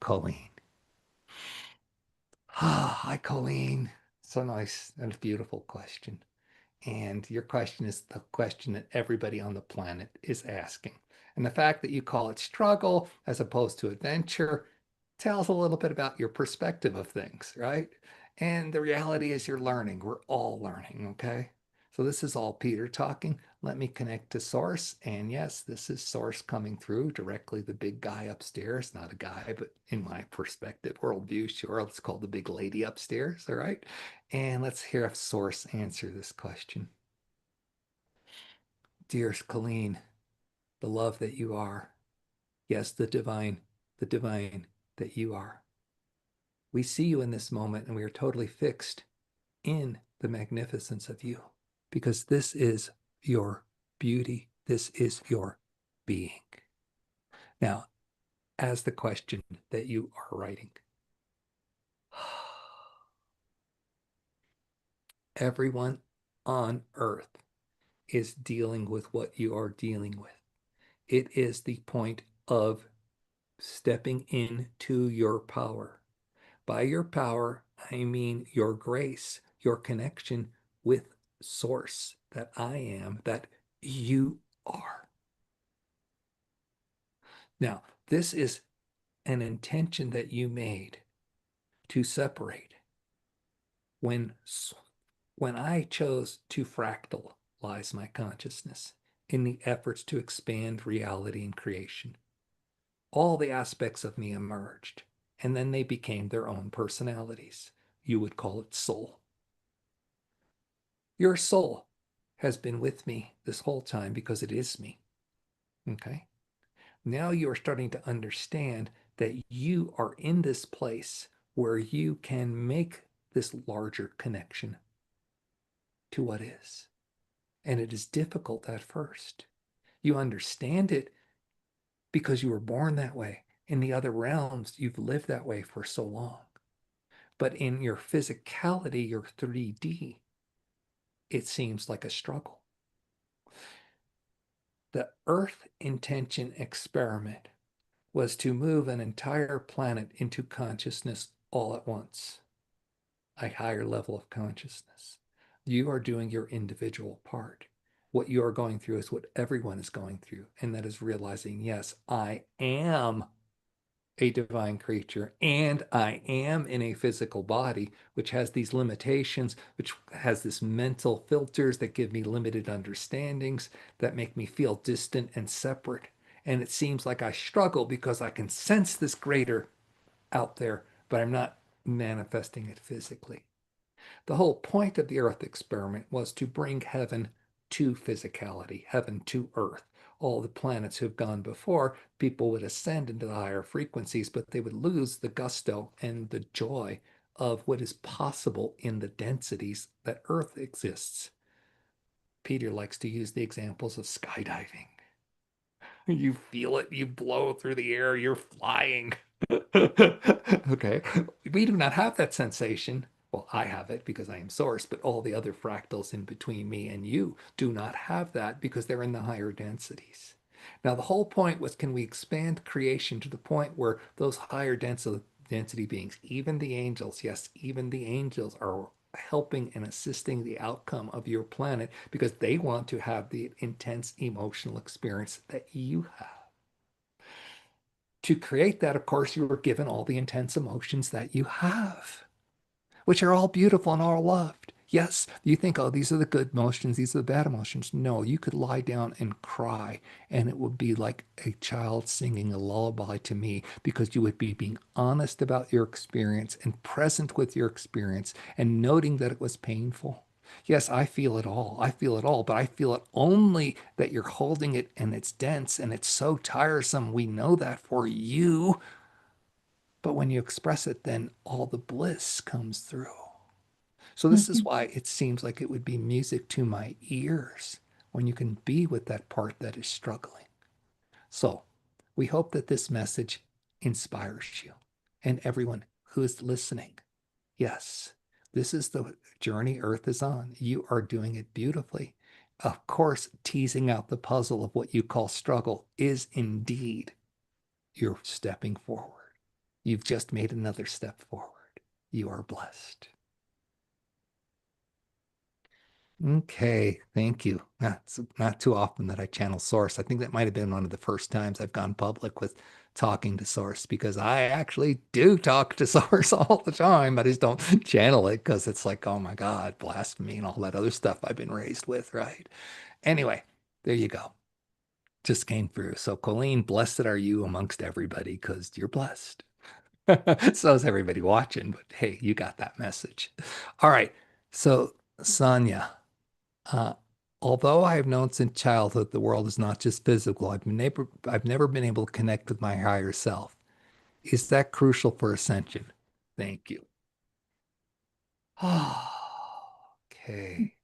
Colleen. Hi, Colleen. So nice and a beautiful question. And your question is the question that everybody on the planet is asking. And the fact that you call it struggle as opposed to adventure tells a little bit about your perspective of things, right? And the reality is you're learning. We're all learning, okay? So this is all Peter talking. Let me connect to Source. And yes, this is Source coming through directly, the big guy upstairs, not a guy, but in my perspective, worldview, sure, let's call the big lady upstairs, all right? And let's hear if Source answer this question. Dearest Colleen, the love that you are, yes, the divine that you are. We see you in this moment and we are totally fixed in the magnificence of you because this is your beauty. This is your being. Now, as the question that you are writing, everyone on earth is dealing with what you are dealing with. It is the point of stepping into your power. By your power, I mean your grace, your connection with Source, that I am, that you are. Now, this is an intention that you made to separate. When I chose to fractalize my consciousness in the efforts to expand reality and creation, all the aspects of me emerged, and then they became their own personalities. You would call it soul. Your soul has been with me this whole time because it is me. Okay? Now you are starting to understand that you are in this place where you can make this larger connection to what is. And it is difficult at first. You understand it because you were born that way. In the other realms, you've lived that way for so long. But in your physicality, your 3D, it seems like a struggle. The Earth intention experiment was to move an entire planet into consciousness all at once, a higher level of consciousness. You are doing your individual part. What you are going through is what everyone is going through, and that is realizing, yes, I am a divine creature, and I am in a physical body, which has these limitations, which has this mental filters that give me limited understandings, that make me feel distant and separate. And it seems like I struggle because I can sense this greater out there, but I'm not manifesting it physically. The whole point of the Earth experiment was to bring heaven to physicality, heaven to Earth. All the planets who've gone before, people would ascend into the higher frequencies, but they would lose the gusto and the joy of what is possible in the densities that Earth exists. Peter likes to use the examples of skydiving. You feel it, you blow through the air, you're flying. Okay, we do not have that sensation. Well, I have it because I am Source, but all the other fractals in between me and you do not have that because they're in the higher densities. Now, the whole point was, can we expand creation to the point where those higher density beings, even the angels, yes, even the angels are helping and assisting the outcome of your planet because they want to have the intense emotional experience that you have. To create that, of course, you were given all the intense emotions that you have, which are all beautiful and all loved. Yes, you think, oh, these are the good emotions, these are the bad emotions. No, you could lie down and cry, and it would be like a child singing a lullaby to me because you would be being honest about your experience and present with your experience and noting that it was painful. Yes, I feel it all. I feel it all, but I feel it only that you're holding it and it's dense and it's so tiresome. We know that for you. But when you express it, then all the bliss comes through. So this is why it seems like it would be music to my ears when you can be with that part that is struggling. So we hope that this message inspires you and everyone who is listening. Yes, this is the journey Earth is on. You are doing it beautifully. Of course, teasing out the puzzle of what you call struggle is indeed you're stepping forward. You've just made another step forward. You are blessed. Okay, thank you. It's not too often that I channel Source. I think that might have been one of the first times I've gone public with talking to Source because I actually do talk to Source all the time. I just don't channel it because it's like, oh my God, blasphemy and all that other stuff I've been raised with, right? Anyway, there you go. Just came through. So Colleen, blessed are you amongst everybody because you're blessed. So is everybody watching, but hey, you got that message. All right. So Sonia, although I have known since childhood the world is not just physical, I've never been able to connect with my higher self. Is that crucial for ascension? Thank you. Okay.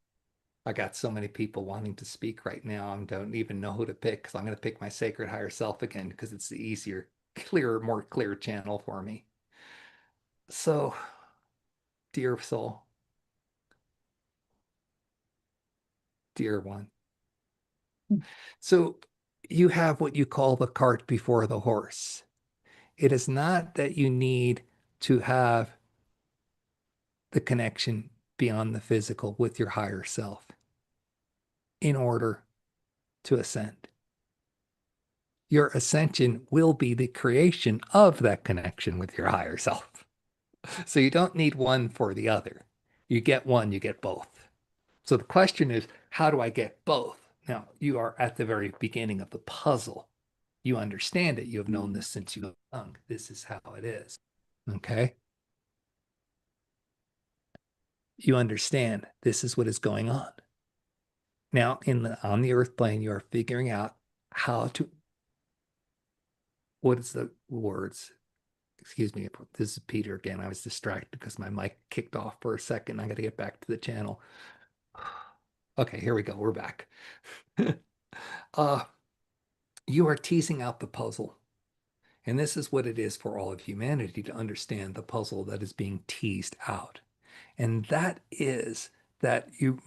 I got so many people wanting to speak right now. I don't even know who to pick because I'm going to pick my sacred higher self again because it's the easier, clearer, more clear channel for me. So, dear soul, dear one. So, you have what you call the cart before the horse. It is not that you need to have the connection beyond the physical with your higher self in order to ascend. Your ascension will be the creation of that connection with your higher self. So you don't need one for the other. You get one, you get both. So the question is, how do I get both? Now, you are at the very beginning of the puzzle. You understand it. You have known this since you were young. This is how it is. Okay? You understand this is what is going on. Now, on the earth plane, you are figuring out how to, what is the words? Excuse me, this is Peter again. I was distracted because my mic kicked off for a second. I got to get back to the channel. Okay, here we go. We're back. You are teasing out the puzzle. And this is what it is for all of humanity to understand the puzzle that is being teased out. And that is that you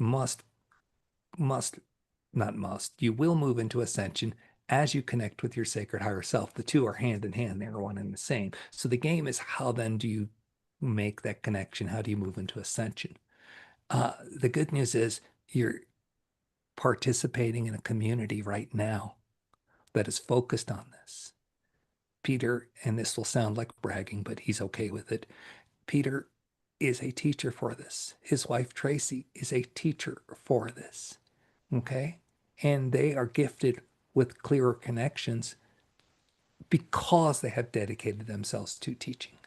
you will move into ascension as you connect with your sacred higher self. The two are hand in hand. They're one and the same. So the game is, how then do you make that connection? How do you move into ascension? The good news is you're participating in a community right now that is focused on this. Peter, and this will sound like bragging, but he's okay with it. Peter is a teacher for this. His wife, Tracy, is a teacher for this. Okay? And they are gifted with clearer connections because they have dedicated themselves to teaching.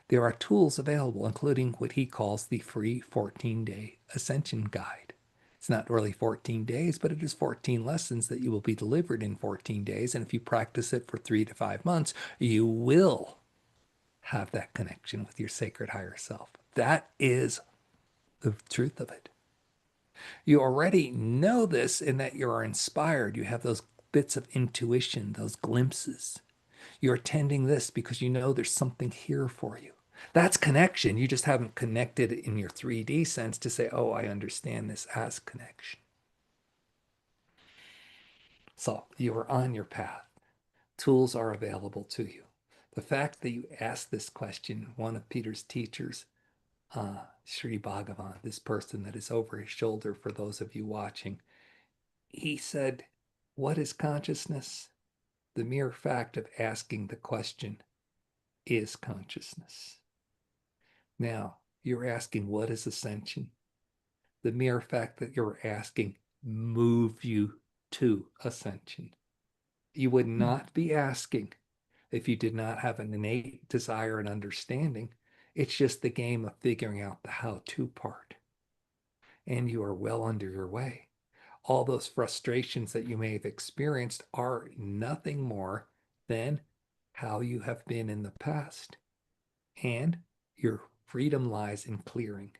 There are tools available, including what he calls the free 14-day Ascension Guide. It's not really 14 days, but it is 14 lessons that you will be delivered in 14 days. And if you practice it for 3 to 5 months, you will have that connection with your sacred higher self. That is the truth of it. You already know this in that you are inspired. You have those bits of intuition, those glimpses. You're attending this because you know there's something here for you. That's connection. You just haven't connected it in your 3D sense to say, oh, I understand this as connection. So you are on your path. Tools are available to you. The fact that you asked this question, one of Peter's teachers, Sri Bhagavan, this person that is over his shoulder for those of you watching, he said, what is consciousness? The mere fact of asking the question is consciousness. Now, you're asking, what is ascension? The mere fact that you're asking move you to ascension. You would not be asking if you did not have an innate desire and understanding. It's just the game of figuring out the how-to part. And you are well under your way. All those frustrations that you may have experienced are nothing more than how you have been in the past. And your freedom lies in clearing,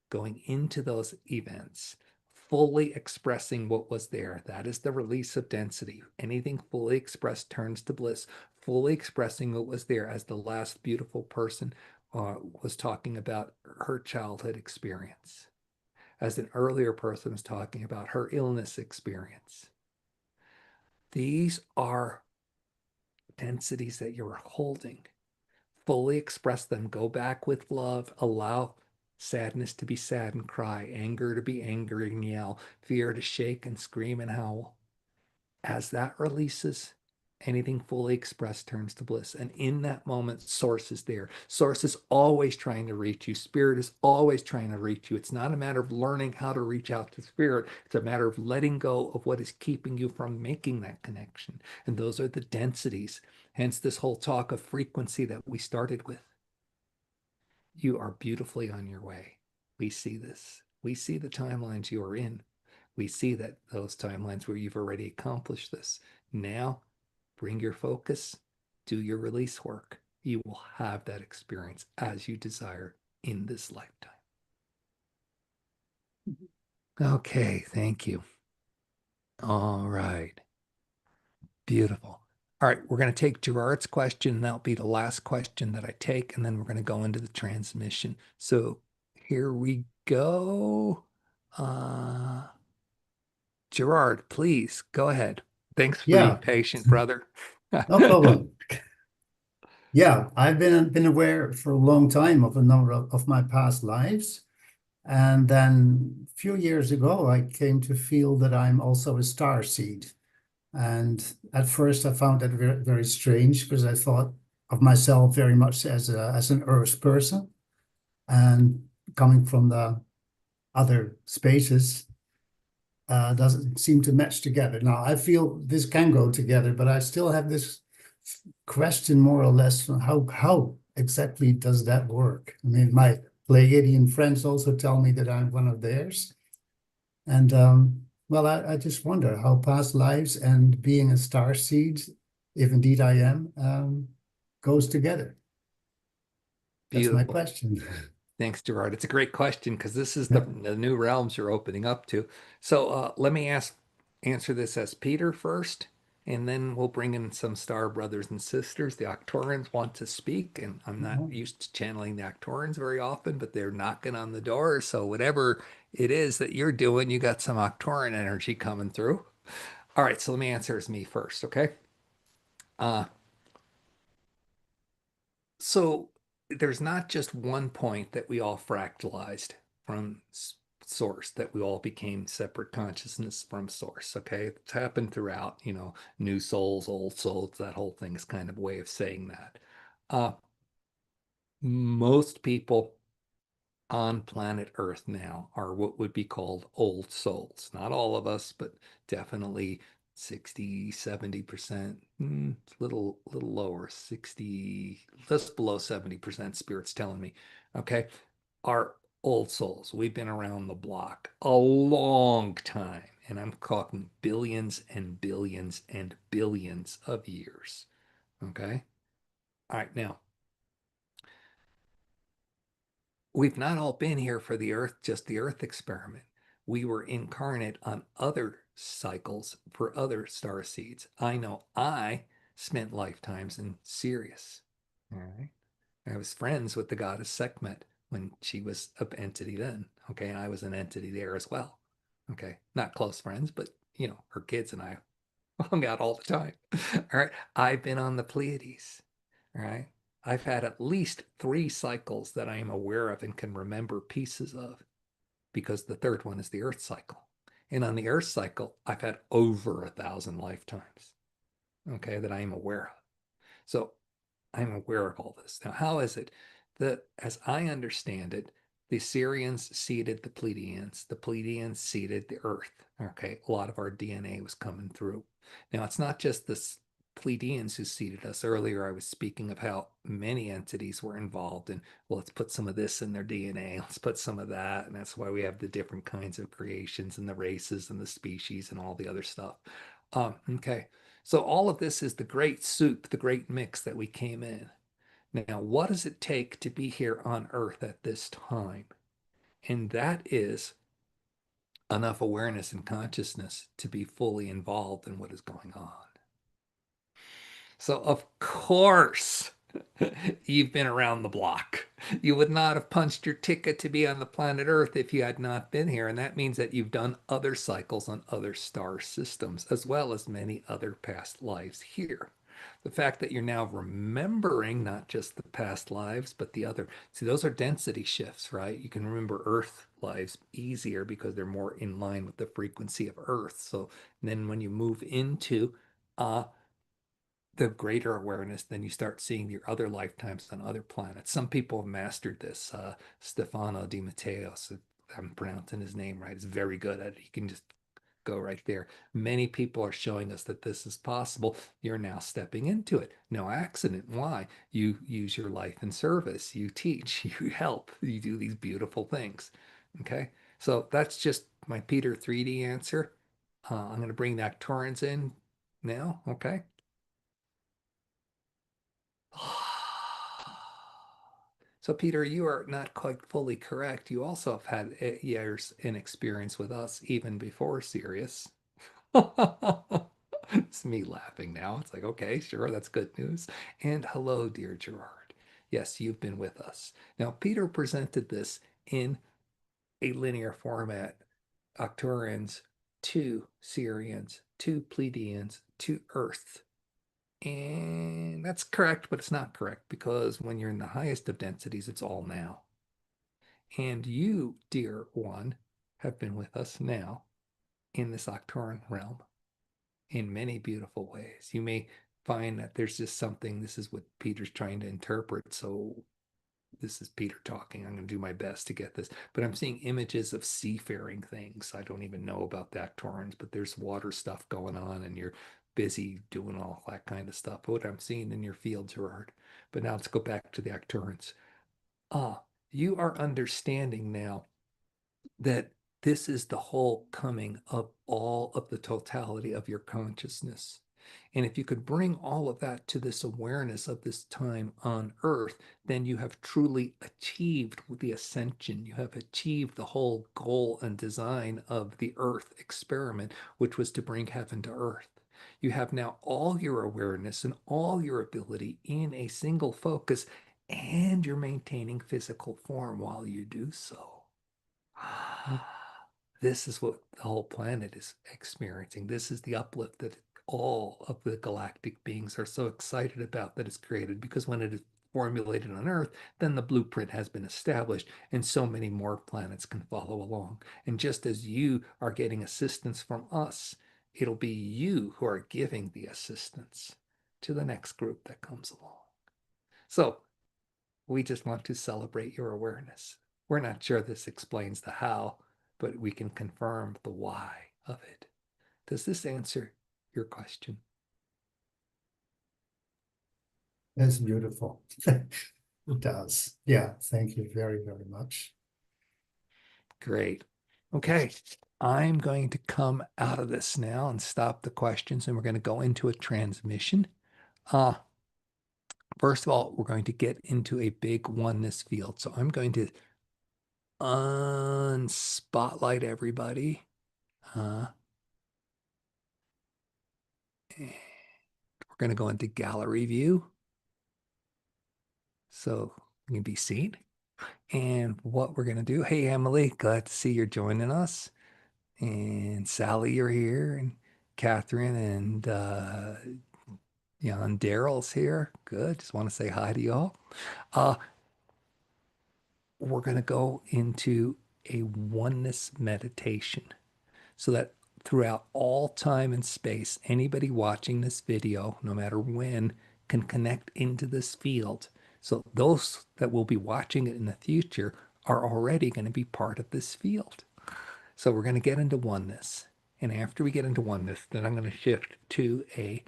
going into those events, fully expressing what was there. That is the release of density. Anything fully expressed turns to bliss. Fully expressing what was there, as the last beautiful person was talking about her childhood experience, as an earlier person was talking about her illness experience. These are densities that you're holding. Fully express them. Go back with love. Allow sadness to be sad and cry, anger to be angry and yell, fear to shake and scream and howl. As that releases, anything fully expressed turns to bliss. And in that moment, source is there. Source is always trying to reach you. Spirit is always trying to reach you. It's not a matter of learning how to reach out to spirit. It's a matter of letting go of what is keeping you from making that connection. And those are the densities. Hence this whole talk of frequency that we started with. You are beautifully on your way. We see this. We see the timelines you are in. We see that those timelines where you've already accomplished this. Now, bring your focus, do your release work. you will have that experience as you desire in this lifetime. Okay, thank you. All right. Beautiful. All right, we're going to take Gerard's question, and that'll be the last question that I take, and then we're going to go into the transmission. So here we go. Gerard, please go ahead. Thanks for being Yeah, patient, brother. no problem. Yeah, I've been aware for a long time of a number of my past lives. And then a few years ago, I came to feel that I'm also a star seed. And at first, I found that very, very strange because I thought of myself very much as an Earth person. And coming from the other spaces doesn't seem to match together. Now, I feel this can go together, but I still have this question more or less on how exactly does that work? I mean, my Pleiadian friends also tell me that I'm one of theirs. And well, I just wonder how past lives and being a star seed, if indeed I am, goes together. That's my Beautiful. question. Thanks, Gerard. It's a great question because this is the new realms you're opening up to. So let me answer this as Peter first, and then we'll bring in some star brothers and sisters. The Acturans want to speak, and I'm not used to channeling the Acturans very often, but they're knocking on the door. So whatever it is that you're doing, you got some Acturan energy coming through. All right, so let me answer as me first, okay? So there's not just one point that we all fractalized from source, that we all became separate consciousness from source. Okay. It's happened throughout, new souls, old souls, that whole thing is kind of a way of saying that. Most people on planet Earth now are what would be called old souls. Not all of us, but definitely 60, 70%, little lower, 60, just below 70%, spirit's telling me, okay, are old souls. We've been around the block a long time, and I'm talking billions and billions and billions of years, okay? All right, now, we've not all been here for the Earth, just the Earth experiment. We were incarnate on other cycles for other star seeds. I know I spent lifetimes in Sirius. All right. I was friends with the goddess Sekhmet when she was an entity then. Okay. And I was an entity there as well. Okay. Not close friends, but her kids and I hung out all the time. All right. I've been on the Pleiades. All right. I've had at least 3 cycles that I am aware of and can remember pieces of, because the third one is the Earth cycle. And on the Earth cycle, I've had over 1,000 lifetimes, okay, that I am aware of. So I'm aware of all this. Now, how is it that, as I understand it, the Syrians seeded the Pleiadians seeded the Earth. Okay, a lot of our DNA was coming through. Now, it's not just the Pleiadians who seeded us. Earlier, I was speaking of how many entities were involved in, well, let's put some of this in their DNA, let's put some of that, and that's why we have the different kinds of creations and the races and the species and all the other stuff. Okay, so all of this is the great soup, the great mix that we came in. Now, what does it take to be here on Earth at this time? And that is enough awareness and consciousness to be fully involved in what is going on. So, of course, you've been around the block. You would not have punched your ticket to be on the planet Earth if you had not been here. And that means that you've done other cycles on other star systems, as well as many other past lives here. The fact that you're now remembering not just the past lives, but the other, see, those are density shifts, right? You can remember Earth lives easier because they're more in line with the frequency of Earth. So then when you move into the greater awareness, then you start seeing your other lifetimes on other planets. Some people have mastered this. Stefano Di Matteos, I'm pronouncing his name right, is very good at it. He can just go right there. Many people are showing us that this is possible. You're now stepping into it. No accident. Why? You use your life in service. You teach, you help, you do these beautiful things. Okay. So that's just my Peter 3D answer. I'm going to bring the Acturans in now. Okay. So, Peter, you are not quite fully correct. You also have had years in experience with us even before Sirius. It's me laughing now. It's like, okay, sure, that's good news. And hello, dear Gerard. Yes, you've been with us. Now, Peter presented this in a linear format. Acturans to Sirians to Pleiadians to Earth. And that's correct, but it's not correct because when you're in the highest of densities, it's all now. And you, dear one, have been with us now in this Acturan realm in many beautiful ways. You may find that there's just something, this is what Peter's trying to interpret. So this is Peter talking. I'm going to do my best to get this, but I'm seeing images of seafaring things. I don't even know about the Acturans, but there's water stuff going on and you're busy doing all that kind of stuff. What I'm seeing in your field, Gerard. But now let's go back to the Acturans. You are understanding now that this is the whole coming of all of the totality of your consciousness. And if you could bring all of that to this awareness of this time on earth, then you have truly achieved the ascension. You have achieved the whole goal and design of the earth experiment, which was to bring heaven to earth. You have now all your awareness and all your ability in a single focus, and you're maintaining physical form while you do so. This is what the whole planet is experiencing. This is the uplift that all of the galactic beings are so excited about that it's created, because when it is formulated on Earth, then the blueprint has been established and so many more planets can follow along. And just as you are getting assistance from us, it'll be you who are giving the assistance to the next group that comes along. So we just want to celebrate your awareness. We're not sure this explains the how, but we can confirm the why of it. Does this answer your question? That's beautiful. It does. Yeah, thank you very, very much. Great. Okay, I'm going to come out of this now and stop the questions, and we're going to go into a transmission. First of all, we're going to get into a big oneness field. So I'm going to unspotlight everybody. We're going to go into gallery view, so you can be seen. And what we're going to do, hey, Emily, glad to see you're joining us. And Sally, you're here. And Catherine and and Daryl's here. Good. Just want to say hi to y'all. We're going to go into a oneness meditation so that throughout all time and space, anybody watching this video, no matter when, can connect into this field. So those that will be watching it in the future are already going to be part of this field. So we're going to get into oneness. And after we get into oneness, then I'm going to shift to a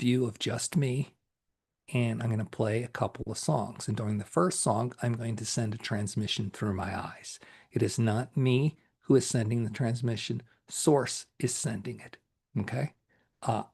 view of just me. And I'm going to play a couple of songs. And during the first song, I'm going to send a transmission through my eyes. It is not me who is sending the transmission. Source is sending it. Okay?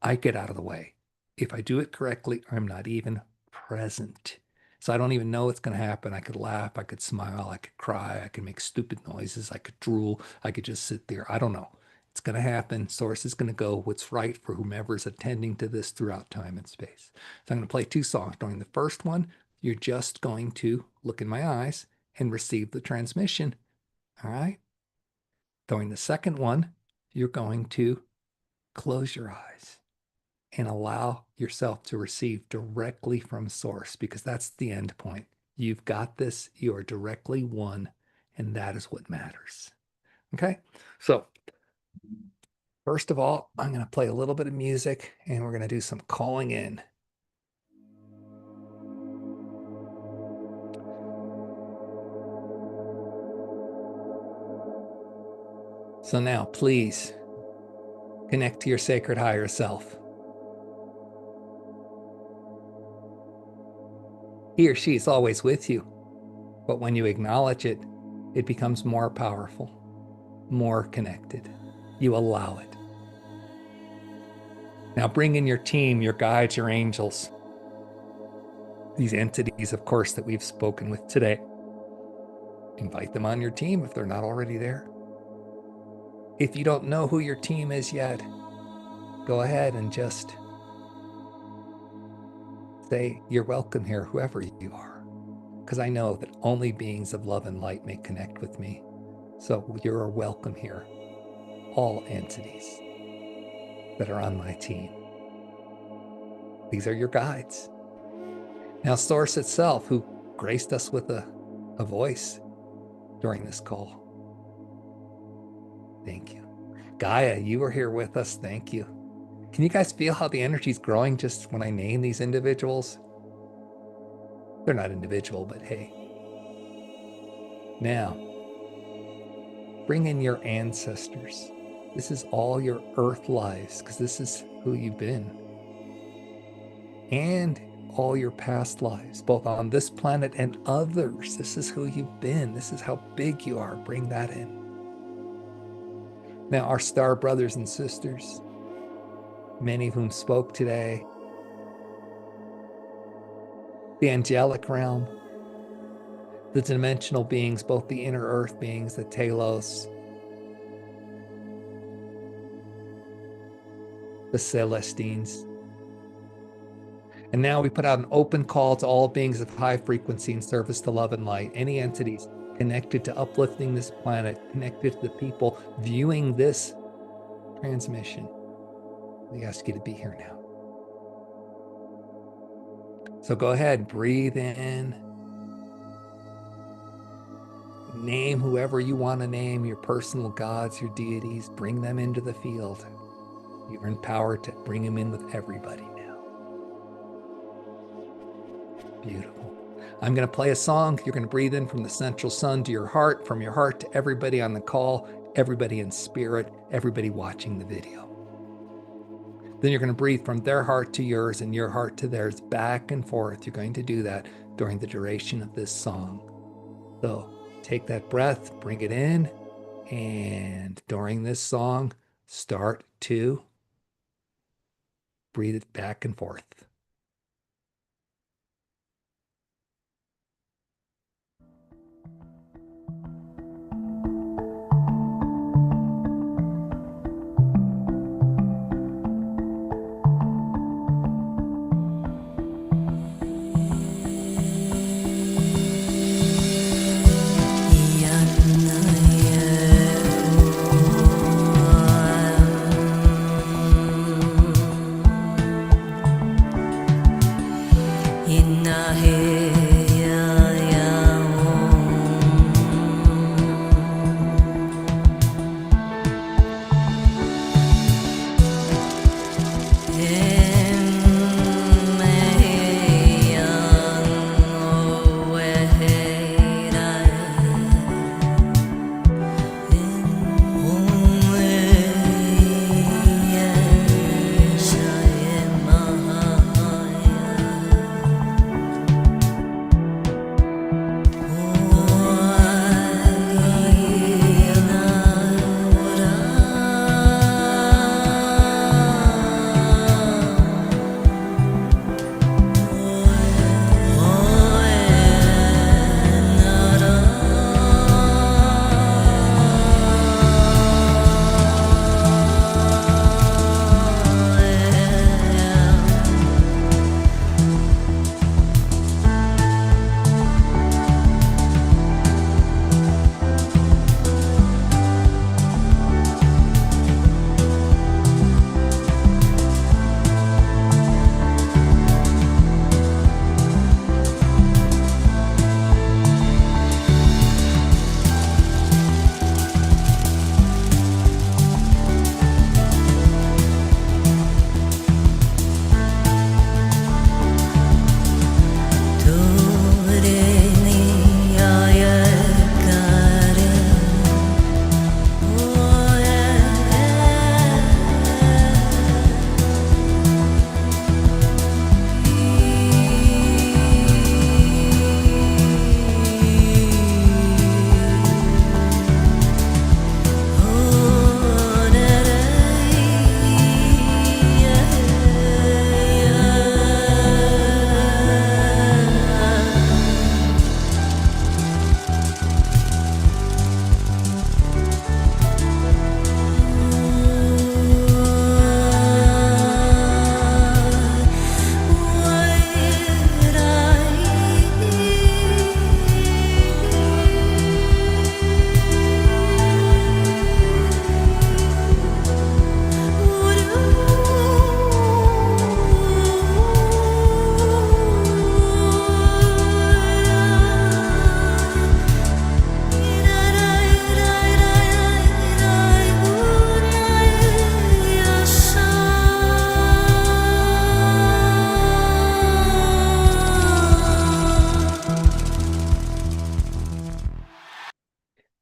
I get out of the way. If I do it correctly, I'm not even present. So I don't even know what's going to happen. I could laugh, I could smile, I could cry, I could make stupid noises, I could drool, I could just sit there. I don't know. It's going to happen. Source is going to go what's right for whomever's attending to this throughout time and space. So I'm going to play two songs. During the first one, you're just going to look in my eyes and receive the transmission. All right? During the second one, you're going to close your eyes and allow yourself to receive directly from source, because that's the end point. You've got this. You are directly one, and that is what matters. Okay? So first of all, I'm going to play a little bit of music, and we're going to do some calling in. So now, please connect to your sacred higher self. He or she is always with you, but when you acknowledge it, it becomes more powerful, more connected. You allow it. Now bring in your team, your guides, your angels. these entities, of course, that we've spoken with today. Invite them on your team if they're not already there. If you don't know who your team is yet, go ahead and just say, you're welcome here, whoever you are. Because I know that only beings of love and light may connect with me. So you're welcome here. All entities that are on my team. These are your guides. Now, Source itself, who graced us with a voice during this call. Thank you. Gaia, you were here with us. Thank you. Can you guys feel how the energy is growing just when I name these individuals? They're not individual, but hey. Now, bring in your ancestors. This is all your earth lives, because this is who you've been. And all your past lives, both on this planet and others. This is who you've been. This is how big you are. Bring that in. Now, our star brothers and sisters, many of whom spoke today, the angelic realm, the dimensional beings, both the inner earth beings, the Telos, the Celestines. And now we put out an open call to all beings of high frequency and service to love and light. Any entities connected to uplifting this planet, connected to the people viewing this transmission, we ask you to be here now. So go ahead, breathe in. Name whoever you want to name, your personal gods, your deities. Bring them into the field. You're empowered to bring them in with everybody now. Beautiful. I'm going to play a song. You're going to breathe in from the central sun to your heart, from your heart to everybody on the call, everybody in spirit, everybody watching the video. Then you're going to breathe from their heart to yours and your heart to theirs, back and forth. You're going to do that during the duration of this song. So take that breath, bring it in, and during this song, start to breathe it back and forth.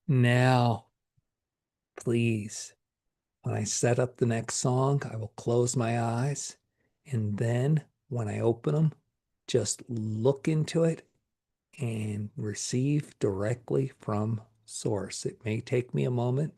Now, please, when I set up the next song, I will close my eyes. And then when I open them, just look into it and receive directly from Source. It may take me a moment.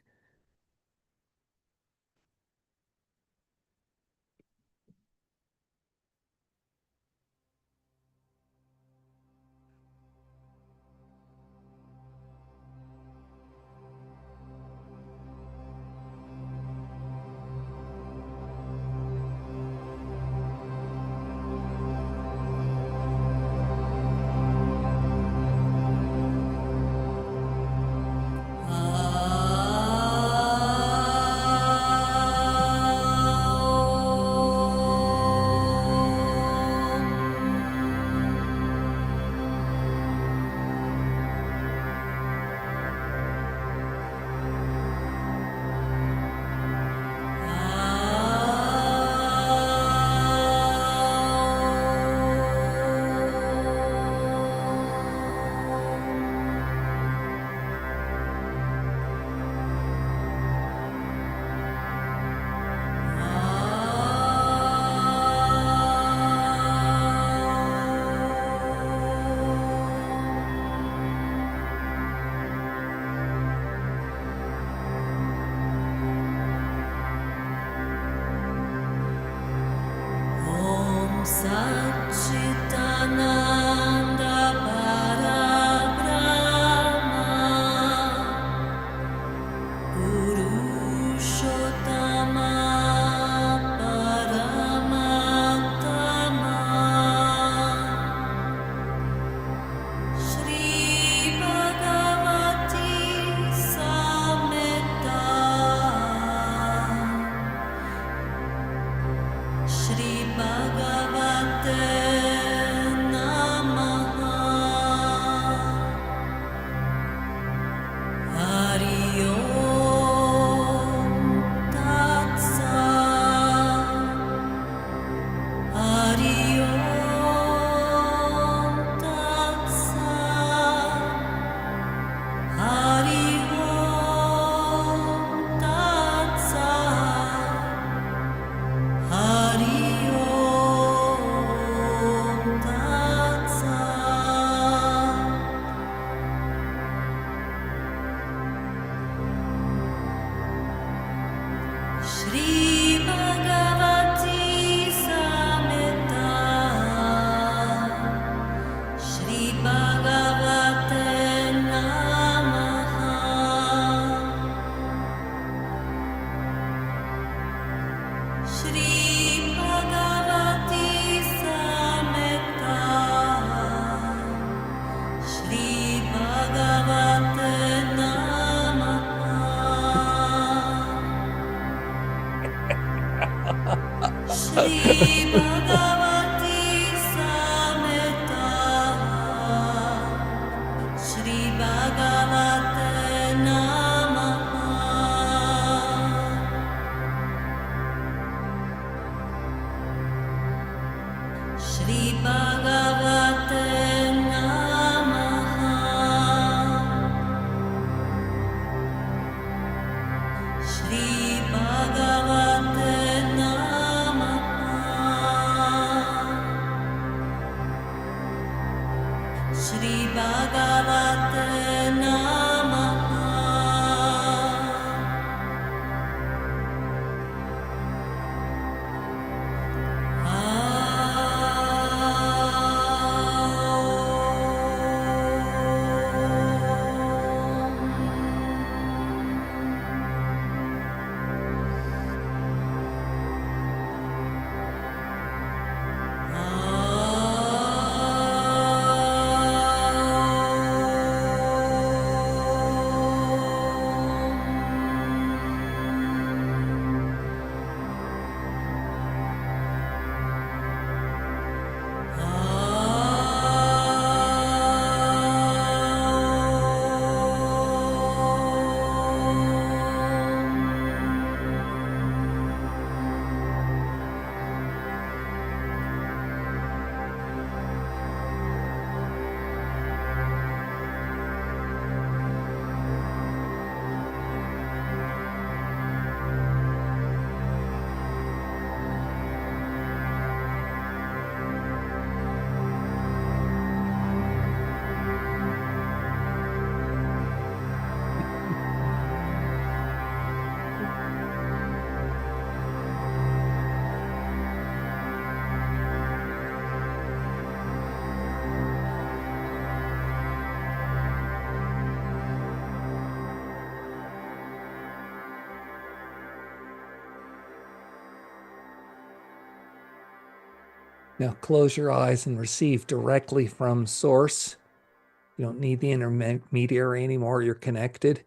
Now close your eyes and receive directly from source. You don't need the intermediary anymore. You're connected.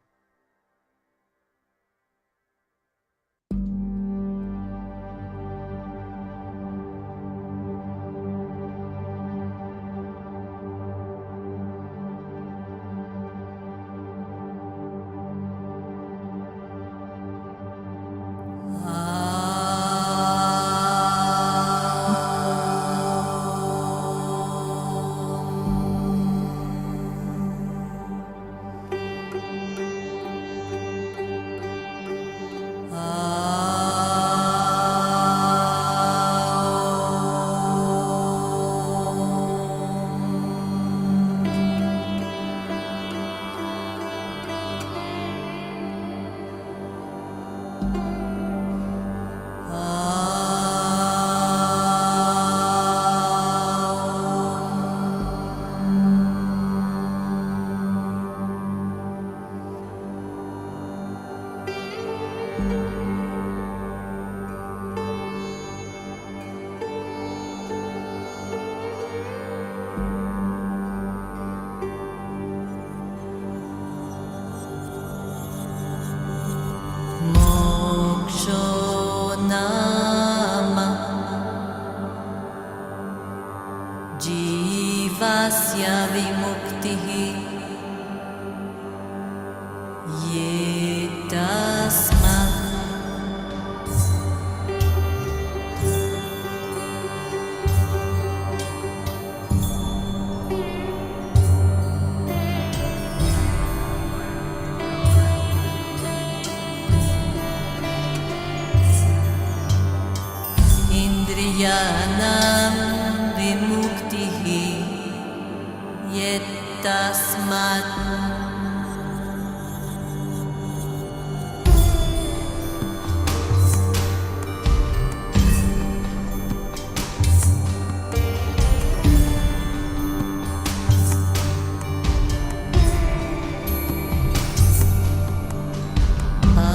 जीवस्य विमुक्तिः ये तस्मात् इन्द्रियाणां विमुक्तिः ये तस्मात्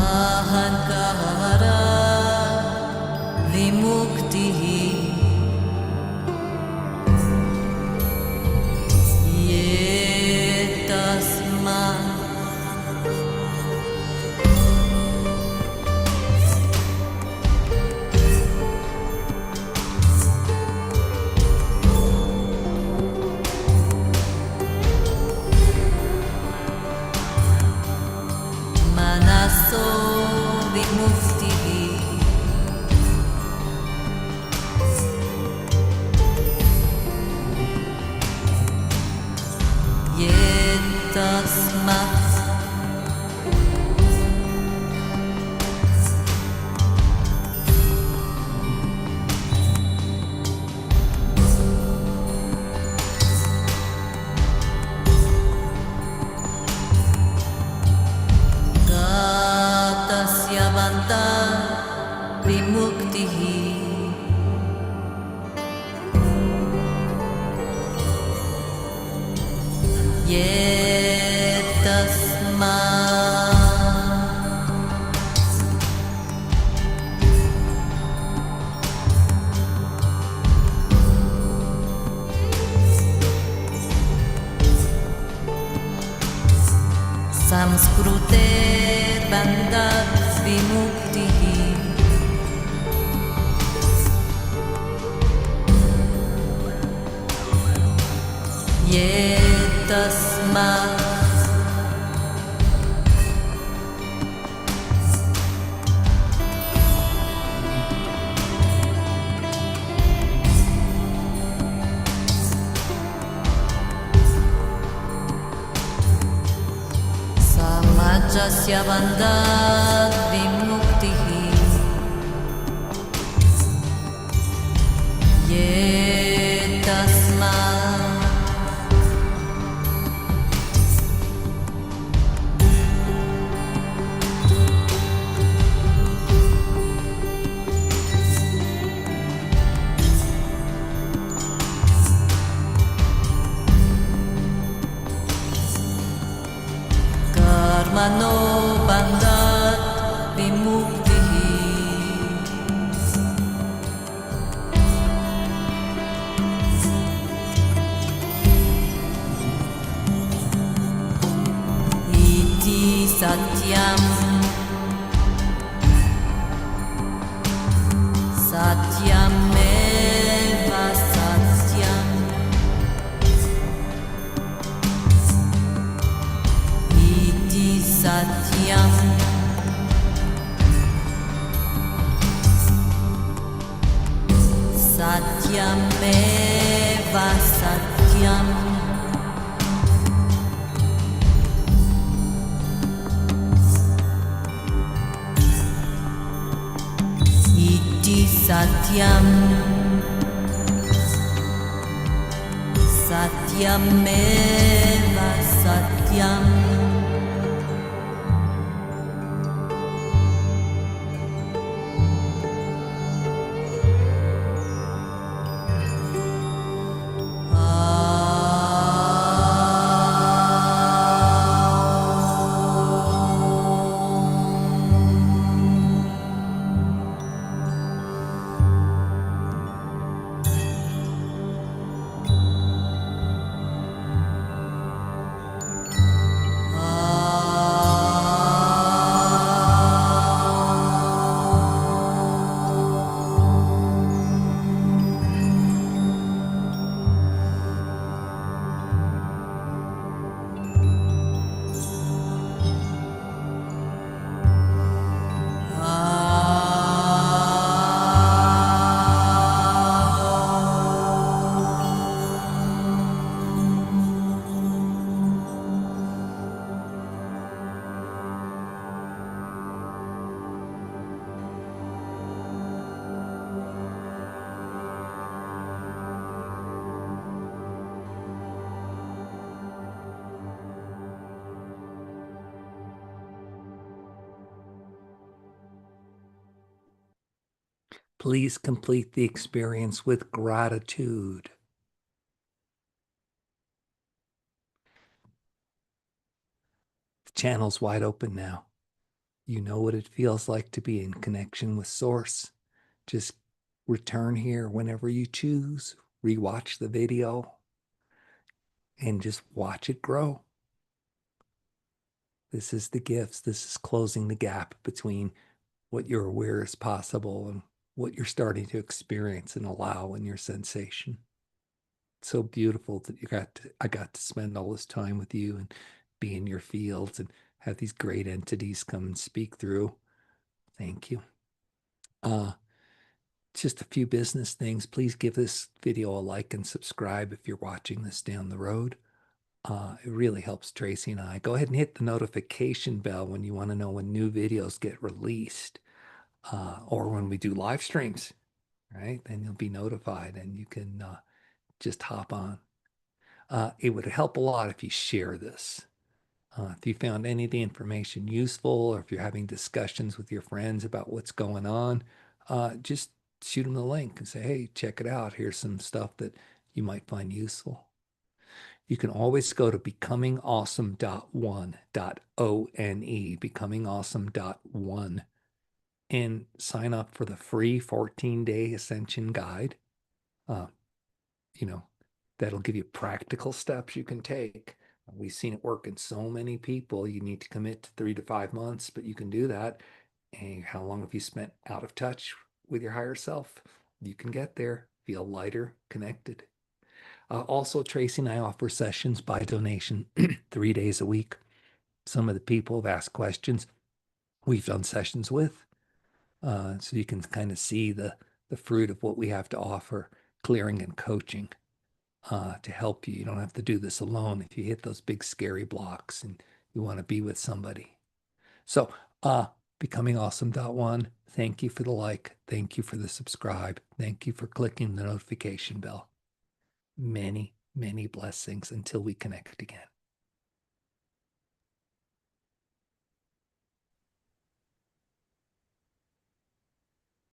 अहङ्कार विमुक्तिः ये तस्मात् मनसो विमुक्तिः ये तस्मात् गातस्य बन्धात् विमुक्तिः ये तस्मात् संस्कृतेर्बन्धात् विमुक्तिः ये तस्मात् समाजस्य बन्धात् विमुक्तिः ये तस्मात् कर्मणो बन्धात् विमुक्तिः satyam satyameva satyam iti satyam satyameva satyam iti satyam satyameva satyam Please complete the experience with gratitude. The channel's wide open now. You know what it feels like to be in connection with Source. Just return here whenever you choose, rewatch the video, and just watch it grow. This is the gifts. This is closing the gap between what you're aware is possible and what you're starting to experience and allow in your sensation. It's so beautiful that I got to spend all this time with you and be in your fields and have these great entities come and speak through. Thank you. Just a few business things. Please give this video a like and subscribe if you're watching this down the road. It really helps Tracy and I. Go ahead and hit the notification bell when you want to know when new videos get released. Or when we do live streams, right? Then you'll be notified and you can just hop on. It would help a lot if you share this. If you found any of the information useful, or if you're having discussions with your friends about what's going on, just shoot them the link and say, hey, check it out. Here's some stuff that you might find useful. You can always go to becomingawesome.one.one, becomingawesome.one. and sign up for the free 14-day Ascension Guide. That'll give you practical steps you can take. We've seen it work in so many people. You need to commit to 3 to 5 months, but you can do that. And how long have you spent out of touch with your higher self? You can get there, feel lighter, connected. Also, Tracy and I offer sessions by donation 3 days a week. Some of the people have asked questions we've done sessions with. So you can kind of see the fruit of what we have to offer, clearing and coaching to help you. You don't have to do this alone if you hit those big scary blocks and you want to be with somebody. So becomingawesome.one, thank you for the like. Thank you for the subscribe. Thank you for clicking the notification bell. Many, many blessings until we connect again.